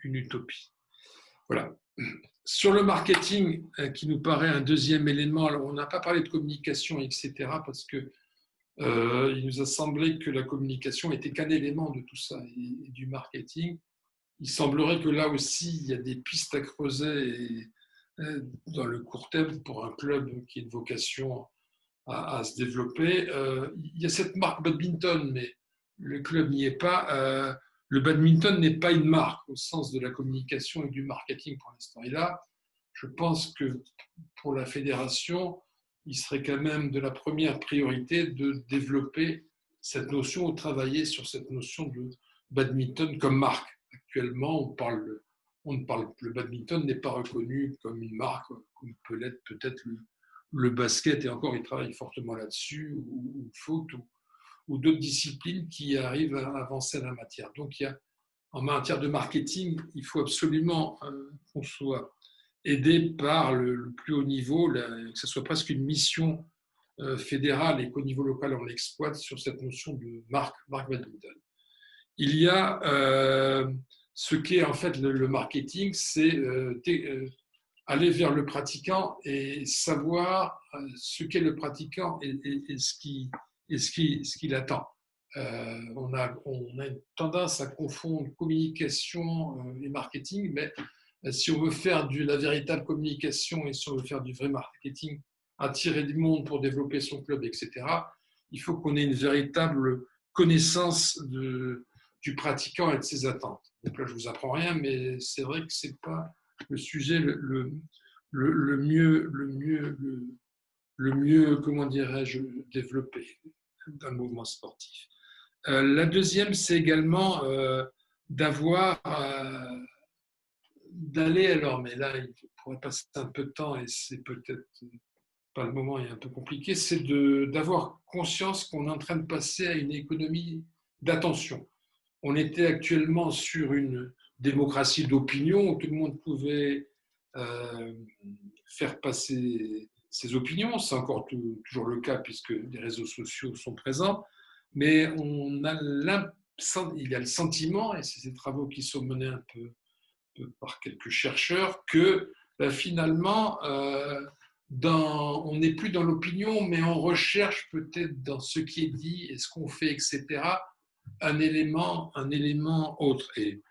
une utopie. Voilà. Sur le marketing, qui nous paraît un deuxième élément, alors on n'a pas parlé de communication, etc., parce que il nous a semblé que la communication n'était qu'un élément de tout ça et du marketing. Il semblerait que là aussi, il y a des pistes à creuser dans le court terme pour un club qui a une vocation à se développer. Il y a cette marque badminton, mais le club n'y est pas. Le badminton n'est pas une marque au sens de la communication et du marketing pour l'instant. Et là, je pense que pour la fédération, il serait quand même de la première priorité de développer cette notion ou travailler sur cette notion de badminton comme marque. Actuellement, le badminton n'est pas reconnu comme une marque, comme peut l'être peut-être le basket, et encore, il travaille fortement là-dessus, ou le foot, ou d'autres disciplines qui arrivent à avancer en la matière. Donc, en matière de marketing, il faut absolument qu'on soit aidé par le plus haut niveau, que ce soit presque une mission fédérale et qu'au niveau local, on l'exploite sur cette notion de marque badminton. Il y a ce qu'est en fait le marketing, c'est aller vers le pratiquant et savoir ce qu'est le pratiquant et ce qu'il attend. On a une tendance à confondre communication et marketing, mais si on veut faire de la véritable communication et si on veut faire du vrai marketing, attirer du monde pour développer son club, etc., il faut qu'on ait une véritable connaissance du pratiquant et de ses attentes. Donc là, je ne vous apprends rien, mais c'est vrai que ce n'est pas le sujet le mieux, comment dirais-je, développé dans le mouvement sportif. La deuxième, c'est également d'aller, alors, mais là, il pourrait passer un peu de temps et c'est peut-être pas le moment, il est un peu compliqué, c'est d'avoir conscience qu'on est en train de passer à une économie d'attention. On était actuellement sur une démocratie d'opinion où tout le monde pouvait faire passer ses opinions. C'est encore toujours le cas puisque les réseaux sociaux sont présents. Mais il y a le sentiment, et c'est ces travaux qui sont menés un peu par quelques chercheurs, que finalement, on n'est plus dans l'opinion, mais on recherche peut-être dans ce qui est dit et ce qu'on fait, etc., un élément autre. Et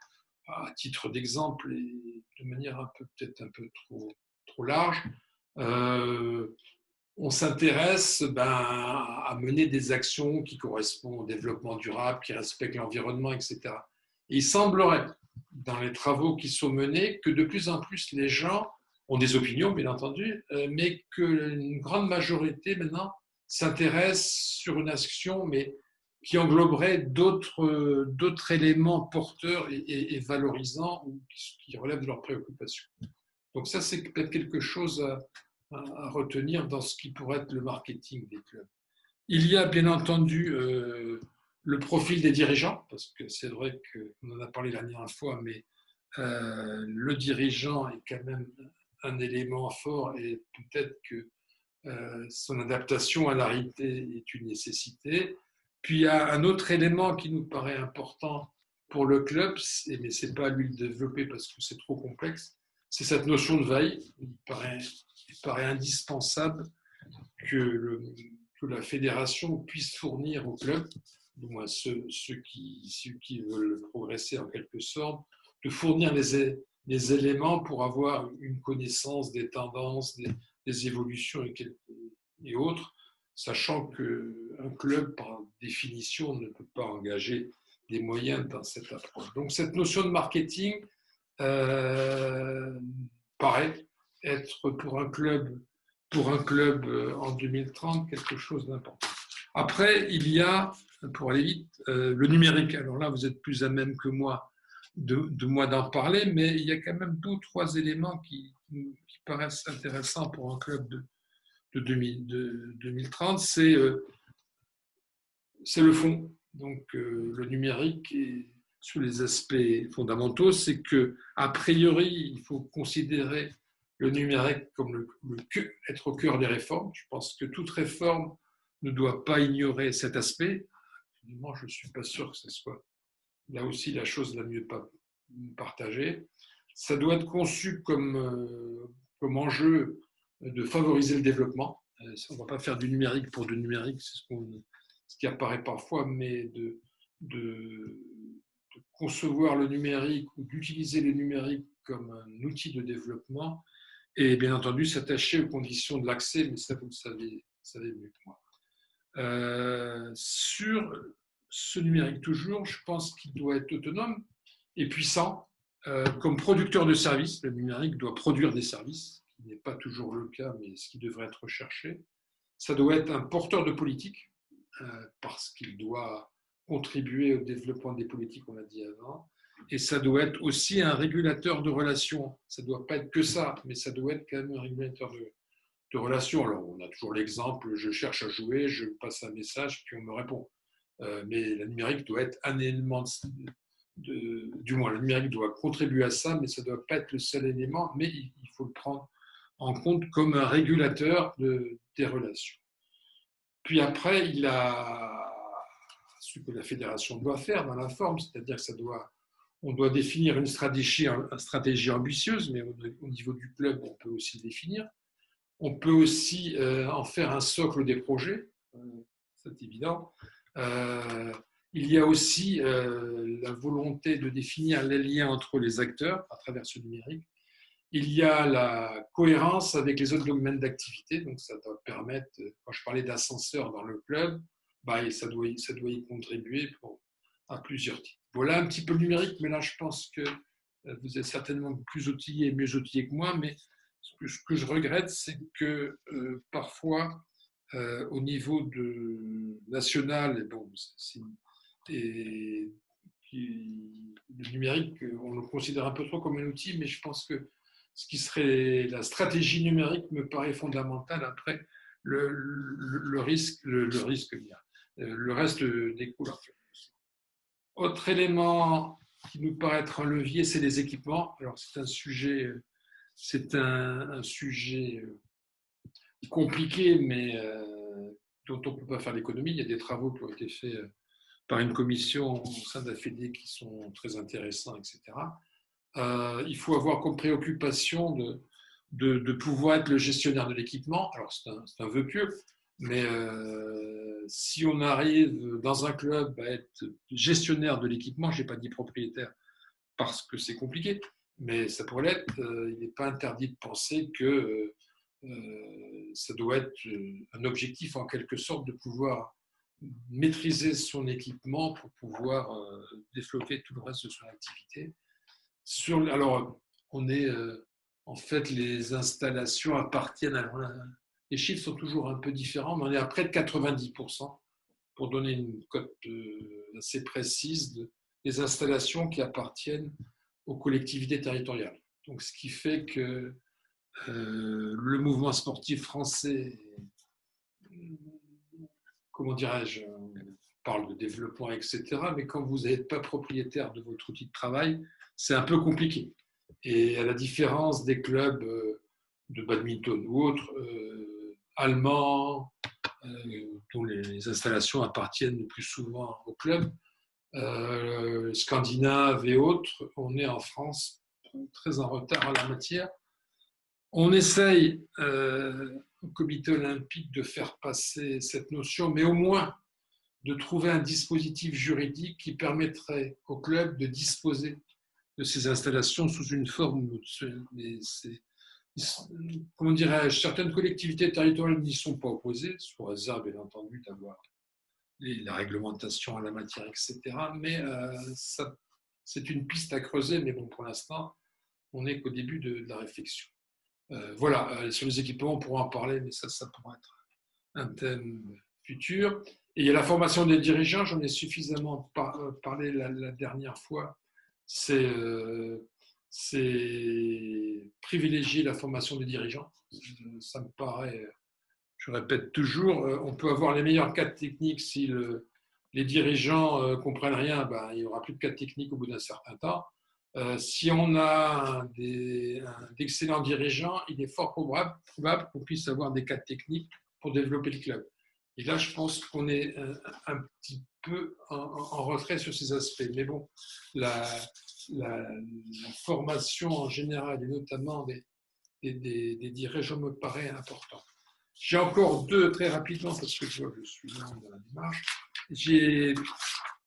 à titre d'exemple, et de manière peut-être un peu trop large, on s'intéresse à mener des actions qui correspondent au développement durable, qui respectent l'environnement, etc. Et il semblerait, dans les travaux qui sont menés, que de plus en plus les gens ont des opinions, bien entendu, mais qu'une grande majorité maintenant s'intéresse sur une action, mais qui engloberait d'autres éléments porteurs et valorisants ou qui relèvent de leurs préoccupations. Donc ça, c'est peut-être quelque chose à retenir dans ce qui pourrait être le marketing des clubs. Il y a bien entendu le profil des dirigeants, parce que c'est vrai qu'on en a parlé la dernière fois, mais le dirigeant est quand même un élément fort et peut-être que son adaptation à la réalité est une nécessité. Puis il y a un autre élément qui nous paraît important pour le club, mais ce n'est pas à lui de développer parce que c'est trop complexe, c'est cette notion de veille. Il paraît indispensable que la fédération puisse fournir au club, du moins ceux qui veulent progresser en quelque sorte, de fournir les éléments pour avoir une connaissance des tendances, des évolutions et autres, sachant qu'un club, par définition, ne peut pas engager des moyens dans cette approche. Donc cette notion de marketing paraît être pour un club en 2030 quelque chose d'important. Après, il y a, pour aller vite, le numérique. Alors là, vous êtes plus à même que moi d'en parler, mais il y a quand même 2 ou 3 éléments qui paraissent intéressants pour un club de 2030. C'est le fond. Donc, le numérique, sur les aspects fondamentaux, c'est qu'a priori, il faut considérer le numérique comme être au cœur des réformes. Je pense que toute réforme ne doit pas ignorer cet aspect. Évidemment, je ne suis pas sûr que ce soit là aussi la chose la mieux partagée. Ça doit être conçu comme enjeu de favoriser le développement. On ne va pas faire du numérique pour du numérique, c'est ce qui apparaît parfois, mais de concevoir le numérique ou d'utiliser le numérique comme un outil de développement et bien entendu s'attacher aux conditions de l'accès, mais ça vous le savez mieux que moi. Sur ce numérique toujours, je pense qu'il doit être autonome et puissant. Comme producteur de services, le numérique doit produire des services, ce qui n'est pas toujours le cas, mais ce qui devrait être recherché. Ça doit être un porteur de politique, parce qu'il doit contribuer au développement des politiques, on l'a dit avant. Et ça doit être aussi un régulateur de relations. Ça ne doit pas être que ça, mais ça doit être quand même un régulateur de relations. Alors, on a toujours l'exemple, je cherche à jouer, je passe un message, puis on me répond. Mais le numérique doit être un élément, du moins le numérique doit contribuer à ça, mais ça ne doit pas être le seul élément, mais il faut le prendre en compte comme un régulateur des relations. Puis après, il a ce que la fédération doit faire dans la forme, c'est-à-dire on doit définir une stratégie ambitieuse, mais au niveau du club, on peut aussi le définir. On peut aussi en faire un socle des projets, c'est évident. Il y a aussi la volonté de définir les liens entre les acteurs à travers ce numérique. Il y a la cohérence avec les autres domaines d'activité, donc ça doit permettre, quand je parlais d'ascenseur dans le club, ça doit y contribuer à plusieurs titres. Voilà un petit peu le numérique, mais là je pense que vous êtes certainement plus outillés et mieux outillés que moi, mais ce que je regrette, c'est que parfois, au niveau national, le numérique, on le considère un peu trop comme un outil, mais je pense que ce qui serait la stratégie numérique me paraît fondamental. Après, le reste découle. Autre élément qui nous paraît être un levier, c'est les équipements. Alors, c'est un sujet compliqué, mais dont on ne peut pas faire l'économie. Il y a des travaux qui ont été faits par une commission au sein de la Fédé qui sont très intéressants, etc. Il faut avoir comme préoccupation de pouvoir être le gestionnaire de l'équipement. Alors, c'est un vœu pieux, mais si on arrive dans un club à être gestionnaire de l'équipement, je n'ai pas dit propriétaire parce que c'est compliqué, mais ça pourrait l'être. Il n'est pas interdit de penser que ça doit être un objectif en quelque sorte de pouvoir maîtriser son équipement pour pouvoir développer tout le reste de son activité. Alors, en fait, les installations appartiennent les chiffres sont toujours un peu différents, mais on est à près de 90%, pour donner une cote assez précise, des installations qui appartiennent aux collectivités territoriales. Donc, ce qui fait que le mouvement sportif français, comment dirais-je, on parle de développement, etc., mais quand vous n'êtes pas propriétaire de votre outil de travail, c'est un peu compliqué. Et à la différence des clubs de badminton ou autres, allemands, dont les installations appartiennent le plus souvent au club, scandinaves et autres, on est en France très en retard en la matière. On essaye au comité olympique de faire passer cette notion, mais au moins de trouver un dispositif juridique qui permettrait au club de disposer de ces installations sous une forme, comment dirais-je, certaines collectivités territoriales n'y sont pas opposées, sous réserve bien entendu d'avoir la réglementation en la matière, etc. Mais c'est une piste à creuser, mais bon, pour l'instant, on n'est qu'au début de la réflexion. Voilà, sur les équipements, on pourra en parler, mais ça pourra être un thème futur. Et il y a la formation des dirigeants, j'en ai suffisamment parlé la dernière fois. C'est privilégier la formation des dirigeants. Ça me paraît, je répète toujours, on peut avoir les meilleurs cadres techniques si les dirigeants ne comprennent rien, ben, il n'y aura plus de cadres techniques au bout d'un certain temps. Si on a d'excellents dirigeants, il est fort probable qu'on puisse avoir des cadres techniques pour développer le club. Et là, je pense qu'on est un petit peu en retrait sur ces aspects. Mais bon, la formation en général, et notamment des dirigeants, me paraît important. J'ai encore deux, très rapidement, parce que je suis là dans la démarche. J'ai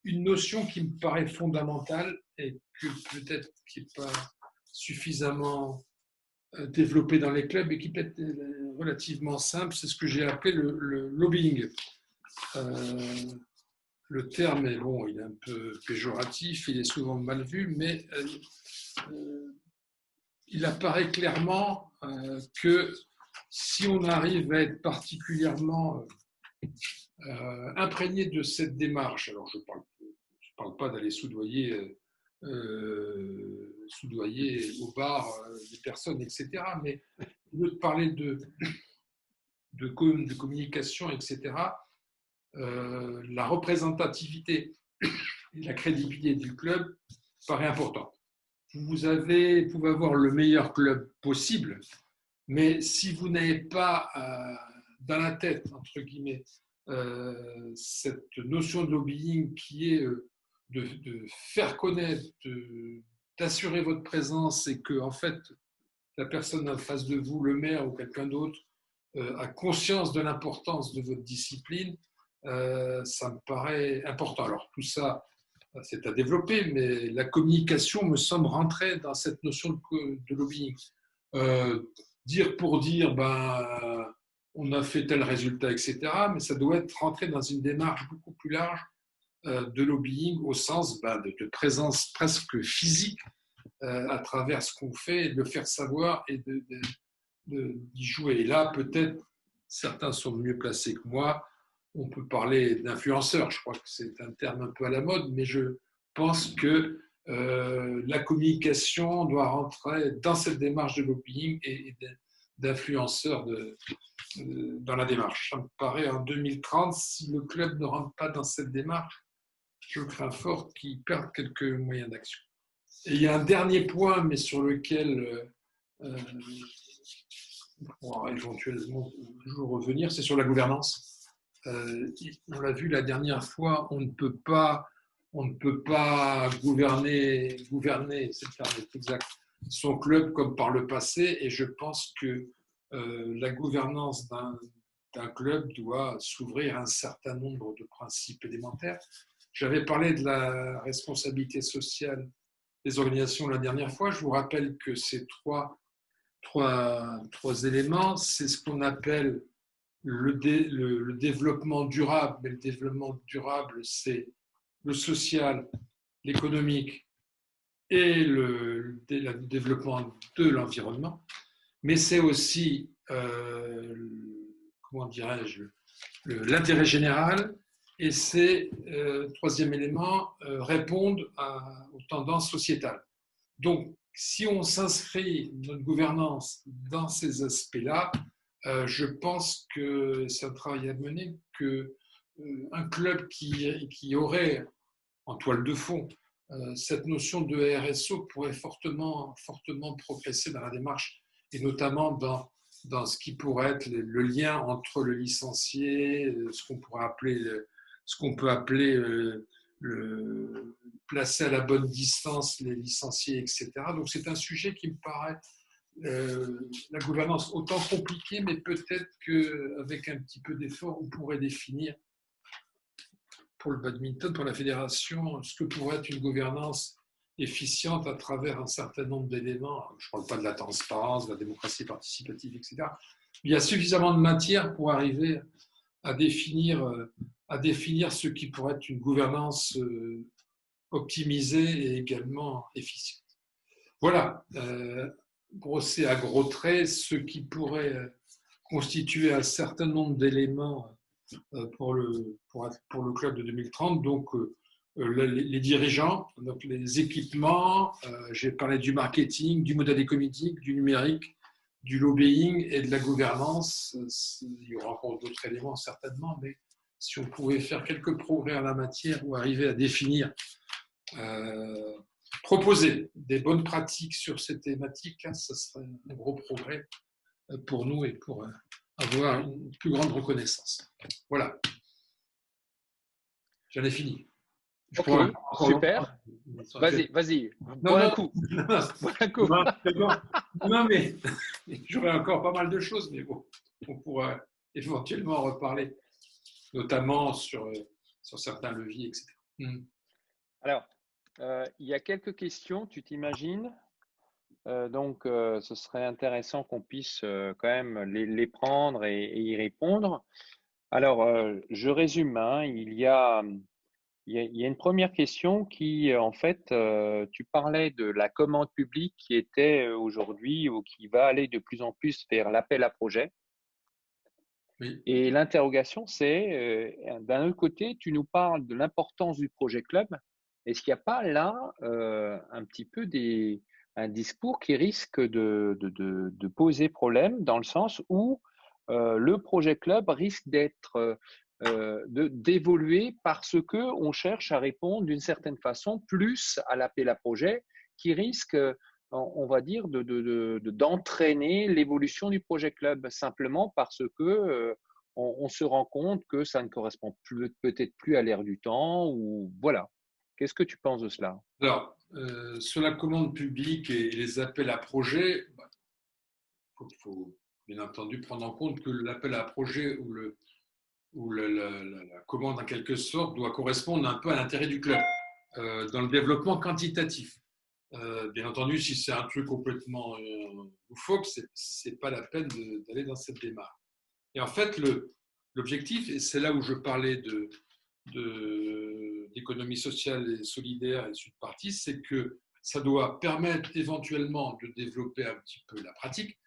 une notion qui me paraît fondamentale et que peut-être qui n'est pas suffisamment développée dans les clubs et qui peut être relativement simple, c'est ce que j'ai appelé le lobbying. Le terme est bon, il est un peu péjoratif, il est souvent mal vu, mais il apparaît clairement que si on arrive à être particulièrement imprégné de cette démarche, alors je ne parle pas d'aller soudoyer au bar des personnes, etc., mais de parler de communication, etc., la représentativité et la crédibilité du club paraît importante. Vous pouvez avoir le meilleur club possible, mais si vous n'avez pas dans la tête, entre guillemets, cette notion de lobbying qui est de faire connaître, d'assurer votre présence et que, en fait, la personne en face de vous, le maire ou quelqu'un d'autre, a conscience de l'importance de votre discipline, ça me paraît important. Alors, tout ça, c'est à développer, mais la communication me semble rentrer dans cette notion de lobbying. Dire pour dire, on a fait tel résultat, etc., mais ça doit être rentré dans une démarche beaucoup plus large de lobbying au sens de présence presque physique à travers ce qu'on fait, et de le faire savoir et d'y jouer. Et là, peut-être, certains sont mieux placés que moi. On peut parler d'influenceurs, je crois que c'est un terme un peu à la mode, mais je pense que la communication doit rentrer dans cette démarche de lobbying et d'influenceurs dans la démarche. Ça me paraît en 2030, si le club ne rentre pas dans cette démarche, je crains fort qu'il perde quelques moyens d'action. Et il y a un dernier point, mais sur lequel on pourra éventuellement toujours revenir, c'est sur la gouvernance. On l'a vu la dernière fois, on ne peut pas gouverner, c'est le terme exact, son club comme par le passé, et je pense que la gouvernance d'un club doit s'ouvrir à un certain nombre de principes élémentaires. J'avais parlé de la responsabilité sociale des organisations la dernière fois. Je vous rappelle que ces trois trois éléments. C'est ce qu'on appelle le développement durable. Mais le développement durable, c'est le social, l'économique et le développement de l'environnement. Mais c'est aussi, comment dirais-je, l'intérêt général. Et c'est, troisième élément, répondre aux tendances sociétales. Donc, si on s'inscrit notre gouvernance dans ces aspects-là, je pense que c'est un travail à mener, qu'un club qui aurait en toile de fond cette notion de RSO pourrait fortement progresser dans la démarche, et notamment dans ce qui pourrait être le lien entre le licencié, ce qu'on peut appeler placer à la bonne distance les licenciés, etc. Donc c'est un sujet qui me paraît la gouvernance autant compliquée, mais peut-être qu'avec un petit peu d'effort, on pourrait définir pour le badminton, pour la fédération, ce que pourrait être une gouvernance efficiente à travers un certain nombre d'éléments. Je ne parle pas de la transparence, de la démocratie participative, etc. Il y a suffisamment de matière pour arriver à définir ce qui pourrait être une gouvernance optimisée et également efficiente. Voilà, brossé à gros traits, ce qui pourrait constituer un certain nombre d'éléments pour le club de 2030. Donc, les dirigeants, donc les équipements, j'ai parlé du marketing, du modèle économique, du numérique, du lobbying et de la gouvernance. Il y aura encore d'autres éléments certainement, mais si on pouvait faire quelques progrès en la matière ou arriver à définir, proposer des bonnes pratiques sur ces thématiques-là, ça serait un gros progrès pour nous et pour avoir une plus grande reconnaissance. Voilà. J'en ai fini. Ok, super. Vas-y. Bois un coup. Non, mais j'aurais encore pas mal de choses, mais bon, on pourra éventuellement en reparler, notamment sur certains leviers, etc. Alors, il y a quelques questions, tu t'imagines? Donc, ce serait intéressant qu'on puisse quand même les prendre et y répondre. Alors, je résume, hein, il y a une première question qui, en fait, tu parlais de la commande publique qui était aujourd'hui ou qui va aller de plus en plus vers l'appel à projet. Oui. Et l'interrogation, c'est, d'un autre côté, tu nous parles de l'importance du projet club. Est-ce qu'il n'y a pas là un petit peu un discours qui risque de poser problème dans le sens où le projet club risque d'évoluer parce qu'on cherche à répondre d'une certaine façon plus à l'appel à projet qui risque, on va dire, d'entraîner l'évolution du projet club simplement parce que on se rend compte que ça ne correspond peut-être plus à l'ère du temps ou voilà. Qu'est-ce que tu penses de cela? Alors, sur la commande publique et les appels à projets, il faut bien entendu prendre en compte que l'appel à projet ou la commande en quelque sorte doit correspondre un peu à l'intérêt du club dans le développement quantitatif. Bien entendu, si c'est un truc complètement loufoque, c'est pas la peine d'aller dans cette démarche. Et en fait, l'objectif, et c'est là où je parlais d'économie sociale et solidaire et de partie, c'est que ça doit permettre éventuellement de développer un petit peu la pratique,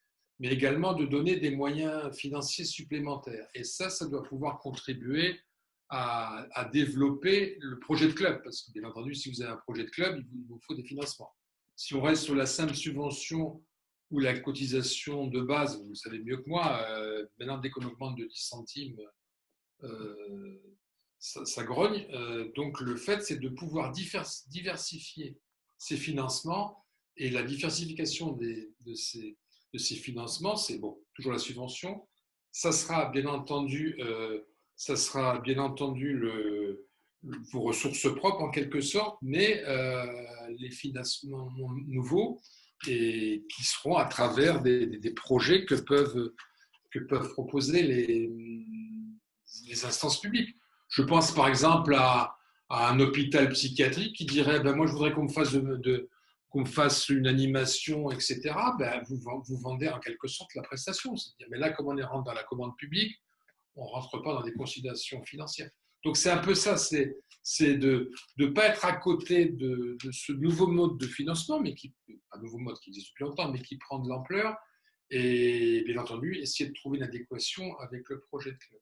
mais également de donner des moyens financiers supplémentaires. Et ça doit pouvoir contribuer à développer le projet de club, parce que bien entendu, si vous avez un projet de club, il vous faut des financements. Si on reste sur la simple subvention ou la cotisation de base, vous le savez mieux que moi, maintenant dès qu'on augmente de 10 centimes, ça grogne. Donc le fait, c'est de pouvoir diversifier ces financements, et la diversification de ces financements, c'est bon, toujours la subvention. Ça sera bien entendu vos ressources propres en quelque sorte, mais les financements nouveaux et qui seront à travers des projets que peuvent proposer les instances publiques. Je pense par exemple à un hôpital psychiatrique qui dirait moi je voudrais qu'on me qu'on me fasse une animation, etc., ben, vous vendez en quelque sorte la prestation. C'est-à-dire, mais là, comme on rentre dans la commande publique, on ne rentre pas dans des considérations financières. Donc c'est un peu ça, c'est de ne pas être à côté de ce nouveau mode de financement, mais un nouveau mode qui existe depuis longtemps, mais qui prend de l'ampleur, et bien entendu, essayer de trouver une adéquation avec le projet de club.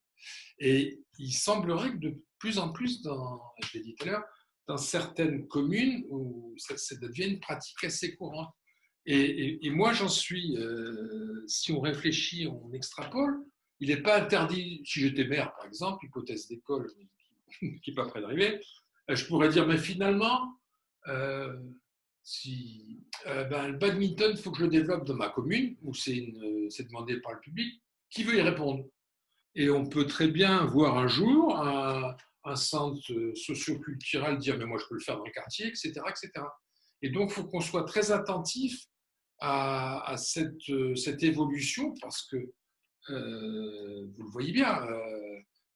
Et il semblerait que de plus en plus, je l'ai dit tout à l'heure, dans certaines communes où ça devient une pratique assez courante. Et moi, j'en suis, si on réfléchit, on extrapole, il n'est pas interdit, si j'étais maire, par exemple, hypothèse d'école qui n'est pas près d'arriver, je pourrais dire, mais finalement, le badminton, il faut que je le développe dans ma commune, où c'est demandé par le public, qui veut y répondre? Et on peut très bien voir un jour un centre socioculturel dire, mais moi je peux le faire dans le quartier, etc. etc. Et donc, il faut qu'on soit très attentif à cette évolution, parce que vous le voyez bien,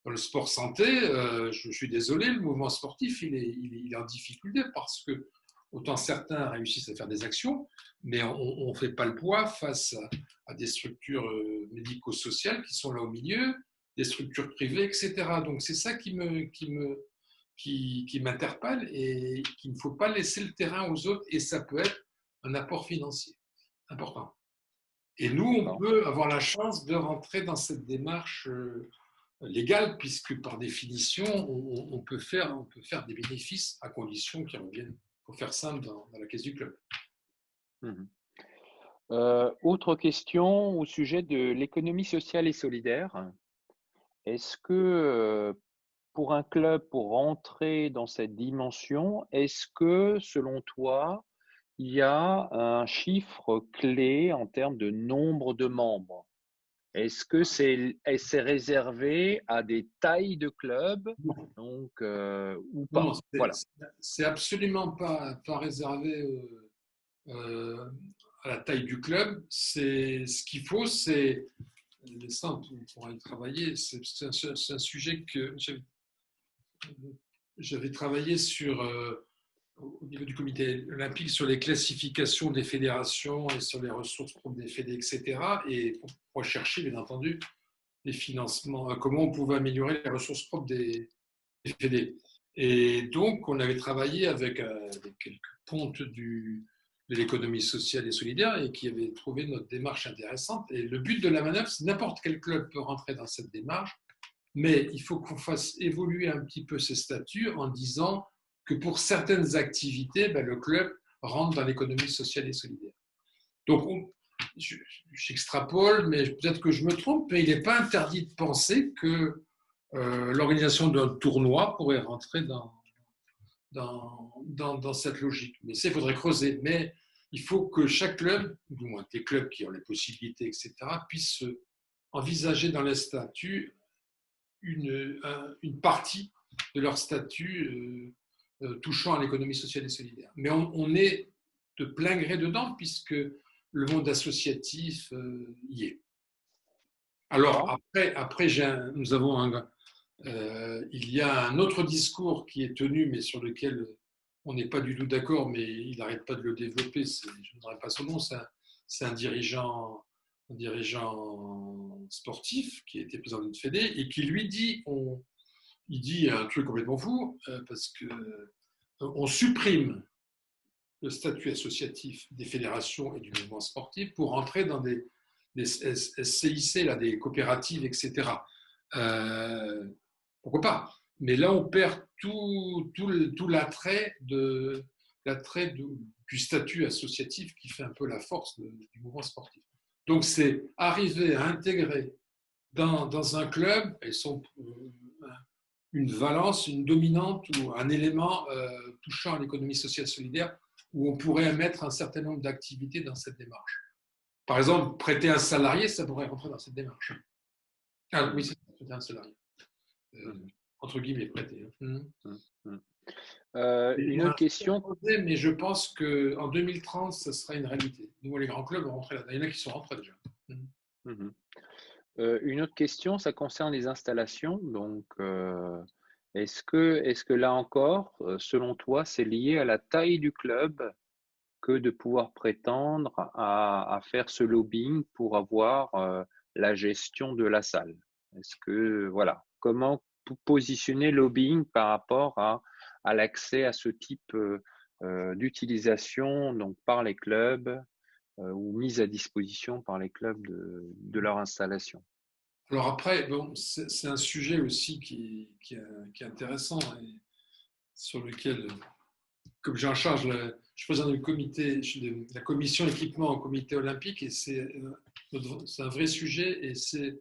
dans le sport santé, je suis désolé, le mouvement sportif, il est en difficulté, parce que autant certains réussissent à faire des actions, mais on ne fait pas le poids face à des structures médico-sociales qui sont là au milieu, des structures privées, etc. Donc c'est ça qui m'interpelle, et qu'il ne faut pas laisser le terrain aux autres, et ça peut être un apport financier important. Et nous, on peut avoir la chance de rentrer dans cette démarche légale, puisque par définition, on peut faire des bénéfices à condition qu'ils reviennent, pour faire simple, dans la caisse du club. Autre question au sujet de l'économie sociale et solidaire. Est-ce que pour un club, pour rentrer dans cette dimension, est-ce que, selon toi, il y a un chiffre clé en termes de nombre de membres? Est-ce que c'est réservé à des tailles de clubs, donc, ou pas? Non, Voilà. c'est absolument pas réservé à la taille du club. Ce qu'il faut, c'est ça, on pourra y travailler. C'est un sujet que j'avais travaillé sur au niveau du comité olympique, sur les classifications des fédérations et sur les ressources propres des fédés, etc. Et pour rechercher, bien entendu, les financements, comment on pouvait améliorer les ressources propres des fédés. Et donc, on avait travaillé avec quelques pontes de l'économie sociale et solidaire, et qui avaient trouvé notre démarche intéressante. Et le but de la manœuvre, c'est n'importe quel club peut rentrer dans cette démarche, mais il faut qu'on fasse évoluer un petit peu ces statuts en disant que pour certaines activités, le club rentre dans l'économie sociale et solidaire. Donc, j'extrapole, mais peut-être que je me trompe, mais il n'est pas interdit de penser que l'organisation d'un tournoi pourrait rentrer dans cette logique. Mais ça, il faudrait creuser. Mais il faut que chaque club, du moins des clubs qui ont les possibilités, etc., puissent envisager dans les statuts une partie de leur statut touchant à l'économie sociale et solidaire. Mais on est de plein gré dedans, puisque le monde associatif y est. Alors, après nous avons il y a un autre discours qui est tenu, mais sur lequel on n'est pas du tout d'accord, mais il n'arrête pas de le développer. Je ne dirai pas son nom, c'est un dirigeant sportif qui était président d'une fédé, et qui lui dit, il dit un truc complètement fou, parce que on supprime le statut associatif des fédérations et du mouvement sportif pour entrer dans des SCIC, là, des coopératives, etc. Pourquoi pas? Mais là, on perd tout l'attrait du statut associatif qui fait un peu la force du mouvement sportif. Donc, c'est arriver à intégrer dans un club une valence, une dominante ou un élément touchant à l'économie sociale solidaire, où on pourrait mettre un certain nombre d'activités dans cette démarche. Par exemple, prêter un salarié, ça pourrait rentrer dans cette démarche. Ah oui, c'est prêter un salarié. Entre guillemets, prêter. Une autre question. Mais je pense qu'en 2030, ça sera une réalité. Nous, les grands clubs vont rentrer là-dedans. Il y en a qui sont rentrés déjà. Une autre question, ça concerne les installations. Donc, est-ce que là encore, selon toi, c'est lié à la taille du club que de pouvoir prétendre à faire ce lobbying pour avoir la gestion de la salle. Est-ce que, voilà, comment positionner le lobbying par rapport à l'accès à ce type d'utilisation donc par les clubs ou mise à disposition par les clubs de leur installation? Alors après, bon, c'est un sujet aussi qui est intéressant et sur lequel, comme j'ai en charge, je présente le comité, la commission équipement au comité olympique et c'est un vrai sujet et c'est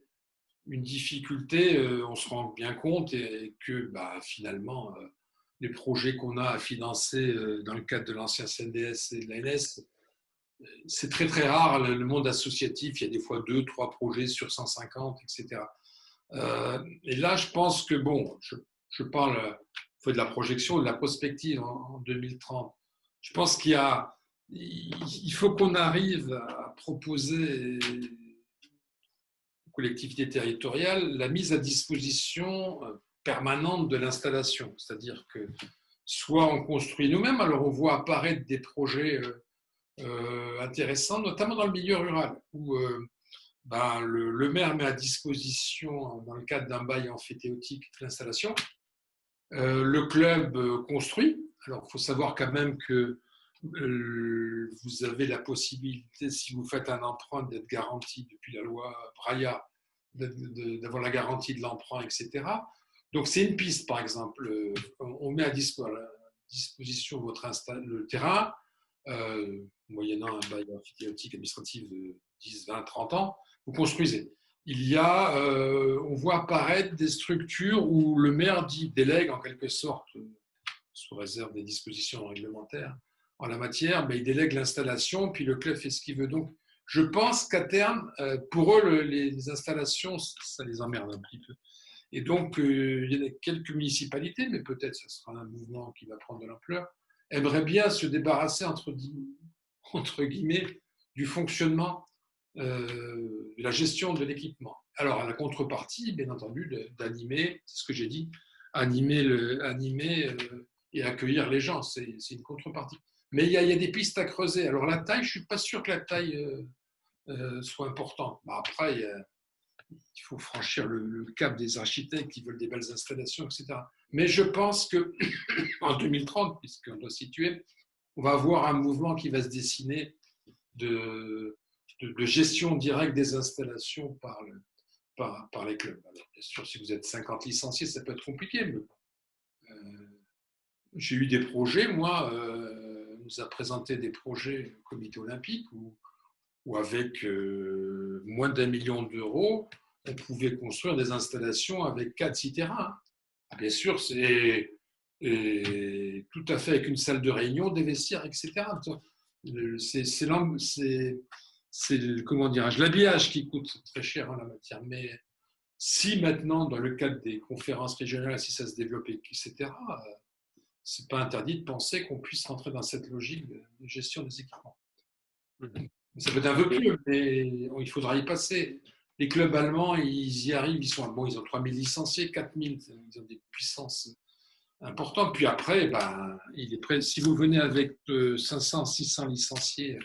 une difficulté, on se rend bien compte et que finalement, les projets qu'on a à financer dans le cadre de l'ancien CNDS et de l'ANS, c'est très très rare. Le monde associatif, il y a des fois 2-3 projets sur 150, etc. Et là, je pense que, bon, je parle de la projection, de la prospective en 2030. Je pense il faut qu'on arrive à proposer aux collectivités territoriales la mise à disposition permanente de l'installation. C'est-à-dire que soit on construit nous-mêmes, alors on voit apparaître des projets intéressants, notamment dans le milieu rural, où le maire met à disposition, dans le cadre d'un bail amphithéotique, l'installation. Le club construit. Alors, il faut savoir quand même que vous avez la possibilité, si vous faites un emprunt, d'être garanti depuis la loi Braya, d'avoir la garantie de l'emprunt, etc. Donc, c'est une piste, par exemple. On met à disposition le terrain, moyennant un bail amphithéotique administratif de 10, 20, 30 ans, vous construisez. On voit apparaître des structures où le maire délègue en quelque sorte, sous réserve des dispositions réglementaires en la matière, mais il délègue l'installation, puis le club fait ce qu'il veut. Donc, je pense qu'à terme, pour eux, les installations, ça les emmerde un petit peu. Et donc, il y a quelques municipalités, mais peut-être ce sera un mouvement qui va prendre de l'ampleur, aimeraient bien se débarrasser, entre guillemets, du fonctionnement, de la gestion de l'équipement. Alors, à la contrepartie, bien entendu, d'animer, c'est ce que j'ai dit, animer et accueillir les gens, c'est une contrepartie. Mais il y a des pistes à creuser. Alors, la taille, je ne suis pas sûr que la taille soit importante. Après, il faut franchir le cap des architectes qui veulent des belles installations, etc. Mais je pense qu'en 2030, puisqu'on doit situer, on va avoir un mouvement qui va se dessiner de gestion directe des installations par les clubs. Alors, bien sûr, si vous êtes 50 licenciés, ça peut être compliqué, mais j'ai eu des projets, moi, on nous a présenté des projets au comité olympique où avec moins d'1 million d'euros, on pouvait construire des installations avec 4-6 terrains. Bien sûr, c'est tout à fait avec une salle de réunion, des vestiaires, etc. C'est comment dirais-je, l'habillage qui coûte très cher en la matière. Mais si maintenant, dans le cadre des conférences régionales, si ça se développe, etc., c'est pas interdit de penser qu'on puisse rentrer dans cette logique de gestion des équipements. Ça peut être un peu plus, mais il faudra y passer. Les clubs allemands, ils y arrivent, ils ont 3000 licenciés, 4000, ils ont des puissances importantes. Puis après, il est prêt. Si vous venez avec 500, 600 licenciés,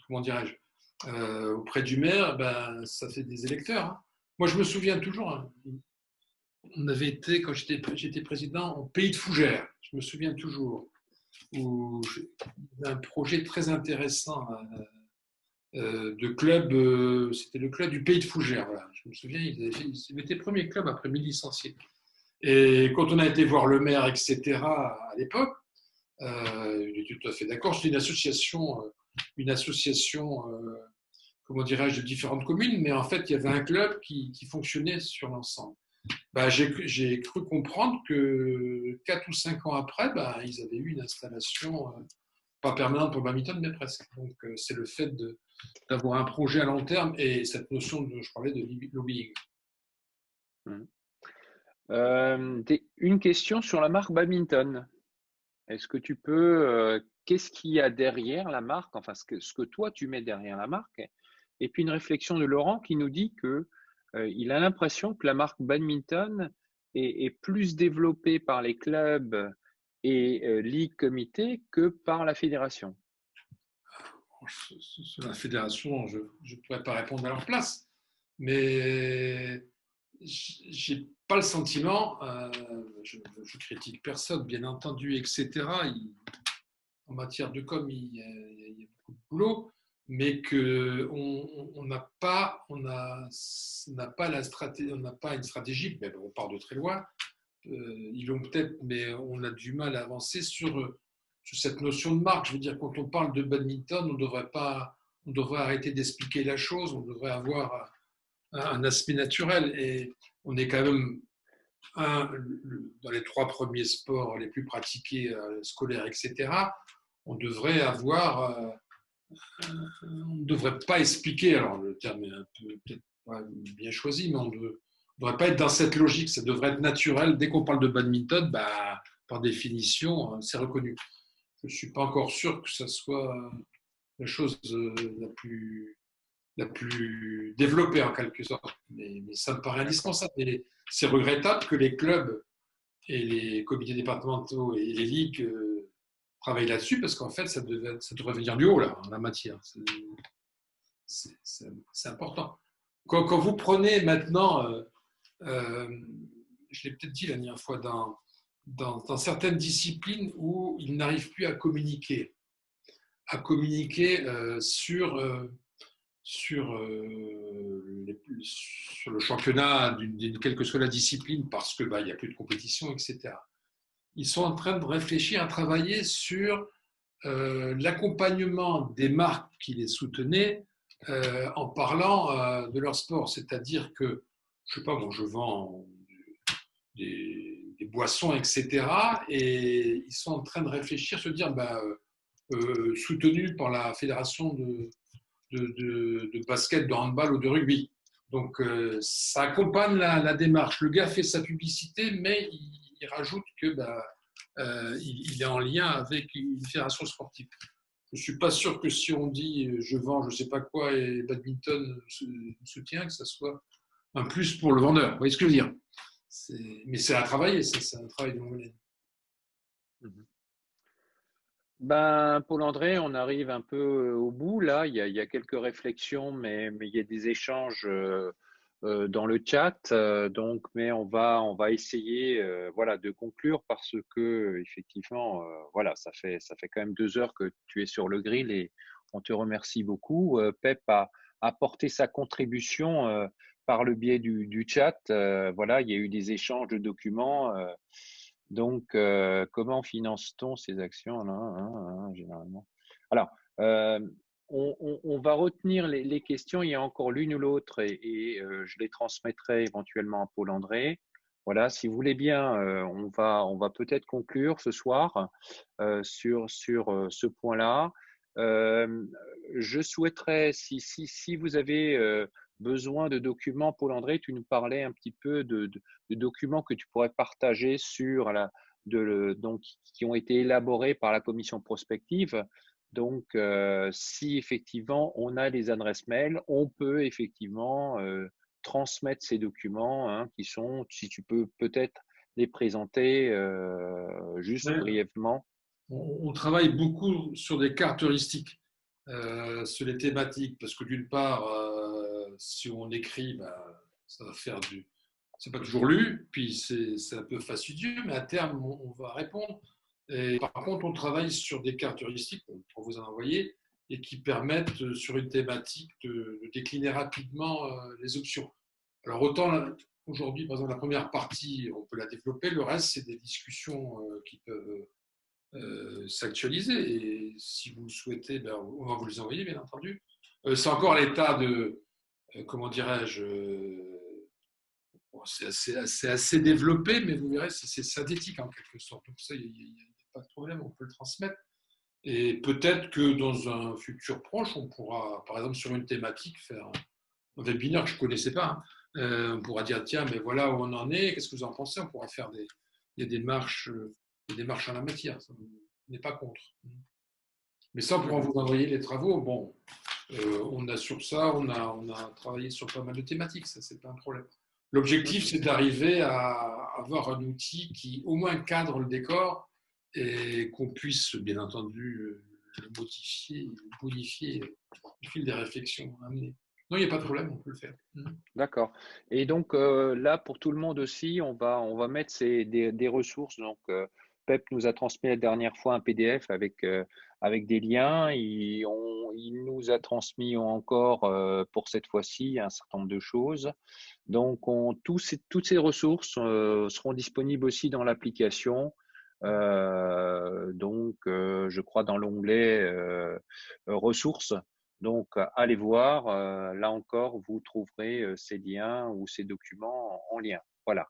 comment dirais-je, auprès du maire, ça fait des électeurs. Hein. Moi, je me souviens toujours, hein, on avait été, quand j'étais président, au Pays de Fougères, je me souviens toujours, où il y avait un projet très intéressant de club, c'était le club du Pays de Fougères. Voilà. Je me souviens, ils étaient premier club après 1000 licenciés. Et quand on a été voir le maire, etc., à l'époque, il était tout à fait d'accord. C'était une association comment dirais-je, de différentes communes, mais en fait, il y avait un club qui fonctionnait sur l'ensemble. J'ai cru comprendre que 4 ou 5 ans après, ils avaient eu une installation, pas permanente pour le badminton, mais presque. Donc, c'est le fait d'avoir un projet à long terme et cette notion dont je parlais de lobbying. Une question sur la marque badminton. Est-ce que tu peux, qu'est-ce qu'il y a derrière la marque, enfin ce que toi tu mets derrière la marque, et puis une réflexion de Laurent qui nous dit que il a l'impression que la marque badminton est plus développée par les clubs et ligue comité que par la fédération? Sur la fédération, je ne pourrais pas répondre à leur place, mais j'ai pas le sentiment, je critique personne, bien entendu, etc. En matière de com, il y a beaucoup de boulot, mais qu'on n'a pas, la stratégie, on n'a pas une stratégie, mais on part de très loin. Ils l'ont peut-être, mais on a du mal à avancer sur cette notion de marque. Je veux dire, quand on parle de badminton, on devrait arrêter d'expliquer la chose, on devrait avoir un aspect naturel. Et on est quand même dans les 3 premiers sports les plus pratiqués, scolaires, etc. On devrait on ne devrait pas expliquer, alors le terme est un peu peut-être pas bien choisi, mais on ne devrait pas être dans cette logique, ça devrait être naturel. Dès qu'on parle de badminton, par définition, c'est reconnu. Je ne suis pas encore sûr que ce soit la chose la plus développée en quelque sorte, mais ça me paraît indispensable. Et c'est regrettable que les clubs et les comités départementaux et les ligues travaillent là-dessus, parce qu'en fait, ça devrait venir du haut, là, en la matière. C'est important. Quand vous prenez maintenant, je l'ai peut-être dit la dernière fois, dans certaines disciplines où ils n'arrivent plus à communiquer sur le championnat, quelle que soit la discipline, parce qu'il n'y a plus de compétition, etc. Ils sont en train de réfléchir, à travailler sur l'accompagnement des marques qui les soutenaient en parlant de leur sport. C'est-à-dire que, je ne sais pas, moi je vends des boissons, etc. Et ils sont en train de réfléchir, se dire, soutenu par la fédération de basket, de handball ou de rugby. Donc, ça accompagne la démarche. Le gars fait sa publicité, mais il rajoute que il est en lien avec une fédération sportive. Je ne suis pas sûr que si on dit je vends je ne sais pas quoi et badminton soutient, que ça soit un plus pour le vendeur. Vous voyez ce que je veux dire? Mais c'est à travailler, c'est un travail de longue haleine. Paul-André, on arrive un peu au bout là. Il y a quelques réflexions, mais il y a des échanges dans le chat. Mais on va essayer voilà, de conclure parce que effectivement, voilà, ça fait quand même 2 heures que tu es sur le grill et on te remercie beaucoup. Pep a apporté sa contribution par le biais du chat. Voilà, il y a eu des échanges de documents. Donc, comment finance-t-on ces actions là, généralement? Alors, on va retenir les questions. Il y a encore l'une ou l'autre et je les transmettrai éventuellement à Paul-André. Voilà, si vous voulez bien, on va peut-être conclure ce soir sur ce point-là. Je souhaiterais, si vous avez besoin de documents, Paul-André, tu nous parlais un petit peu de documents que tu pourrais partager donc, qui ont été élaborés par la commission prospective. Donc, si effectivement on a les adresses mail, on peut effectivement transmettre ces documents qui sont, si tu peux peut-être les présenter juste brièvement. On travaille beaucoup sur des cartes heuristiques, sur les thématiques, parce que d'une part, si on écrit, ça va faire c'est pas toujours lu, puis c'est un peu fastidieux, mais à terme, on va répondre. Et par contre, on travaille sur des cartes heuristiques, pour vous en envoyer, et qui permettent, sur une thématique, de décliner rapidement les options. Alors, autant aujourd'hui, par exemple, la première partie, on peut la développer, le reste, c'est des discussions qui peuvent s'actualiser. Et si vous le souhaitez, on va vous les envoyer, bien entendu. C'est encore l'état de, comment dirais-je, c'est assez développé, mais vous verrez, c'est synthétique en quelque sorte. Donc ça, il n'y a pas de problème, on peut le transmettre. Et peut-être que dans un futur proche, on pourra, par exemple, sur une thématique, faire un webinaire que je ne connaissais pas. On pourra dire, tiens, mais voilà où on en est, qu'est-ce que vous en pensez? On pourra faire des démarches en la matière. On n'est pas contre. Mais ça, on pourra vous envoyer les travaux. Bon, on a sur ça, on a travaillé sur pas mal de thématiques, ça, c'est pas un problème. L'objectif, c'est d'arriver à avoir un outil qui au moins cadre le décor et qu'on puisse, bien entendu, le modifier, le bonifier au fil des réflexions amenées. Non, il n'y a pas de problème, on peut le faire. D'accord. Et donc là, pour tout le monde aussi, on va mettre des ressources. Donc, Pep nous a transmis la dernière fois un PDF avec des liens. Il nous a transmis encore pour cette fois-ci un certain nombre de choses. Donc, toutes ces ressources seront disponibles aussi dans l'application. Donc, je crois dans l'onglet ressources. Donc, allez voir. Là encore, vous trouverez ces liens ou ces documents en lien. Voilà.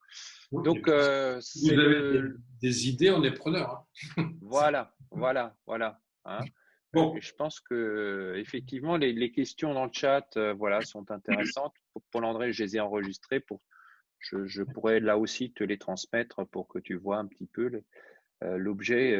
Oui, Donc, si c'est vous avez le. des idées, on est preneur. Hein. Voilà. Hein. Bon, Je pense que effectivement, les questions dans le chat, voilà, sont intéressantes. Paul-André, je les ai enregistrées je pourrais là aussi te les transmettre pour que tu vois un petit peu l'objet,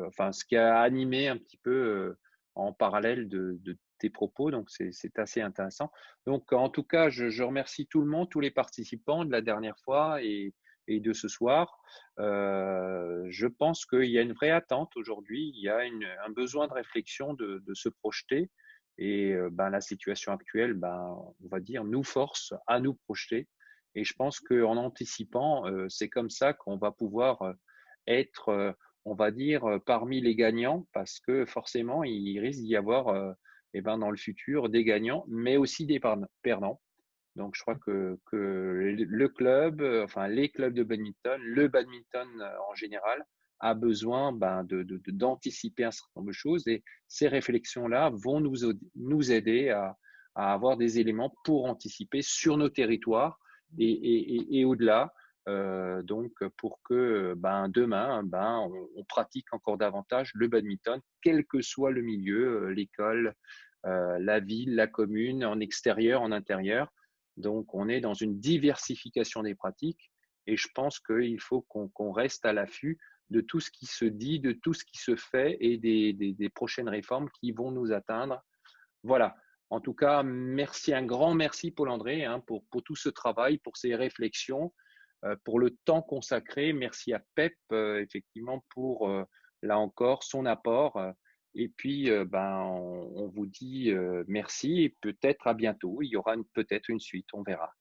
enfin, ce qui a animé un petit peu en parallèle de tes propos. Donc, c'est assez intéressant. Donc, en tout cas, je remercie tout le monde, tous les participants de la dernière fois et de ce soir. Je pense qu'il y a une vraie attente aujourd'hui. Il y a un besoin de réflexion, de se projeter. Et ben, la situation actuelle, ben, on va dire, nous force à nous projeter. Et je pense qu'en anticipant, c'est comme ça qu'on va pouvoir être, on va dire, parmi les gagnants, parce que forcément, il risque d'y avoir eh ben, dans le futur des gagnants, mais aussi des perdants. Donc, je crois que le club, enfin les clubs de badminton, le badminton en général, a besoin ben, d'anticiper un certain nombre de choses et ces réflexions-là vont nous aider à avoir des éléments pour anticiper sur nos territoires et au-delà. Donc, pour que ben, demain, ben, on pratique encore davantage le badminton, quel que soit le milieu, l'école, la ville, la commune, en extérieur, en intérieur. Donc, on est dans une diversification des pratiques et je pense qu'il faut qu'on reste à l'affût de tout ce qui se dit, de tout ce qui se fait et des prochaines réformes qui vont nous atteindre. Voilà. En tout cas, merci, un grand merci Paul-André hein, pour tout ce travail, pour ces réflexions, pour le temps consacré. Merci à Pep, effectivement, pour, là encore, son apport. Et puis, ben, on vous dit merci et peut-être à bientôt. Il y aura peut-être une suite, on verra.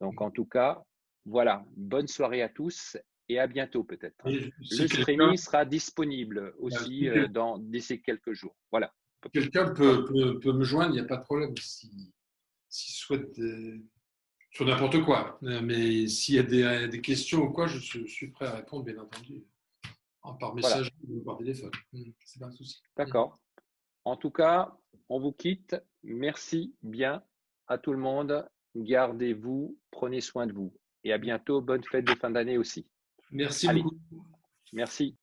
Donc, en tout cas, voilà, bonne soirée à tous et à bientôt peut-être. et Le si streaming sera disponible aussi d'ici quelques jours. Voilà. quelqu'un Voilà. peut me joindre, il n'y a pas de problème. S'il souhaite sur n'importe quoi. Mais s'il y a des questions ou quoi, je suis prêt à répondre, bien entendu, par Voilà. message ou par téléphone. C'est pas un souci. D'accord. En tout cas, on vous quitte. Merci bien à tout le monde. Gardez-vous, prenez soin de vous. Et à bientôt. Bonne fête de fin d'année aussi. Merci Allez, beaucoup. merci.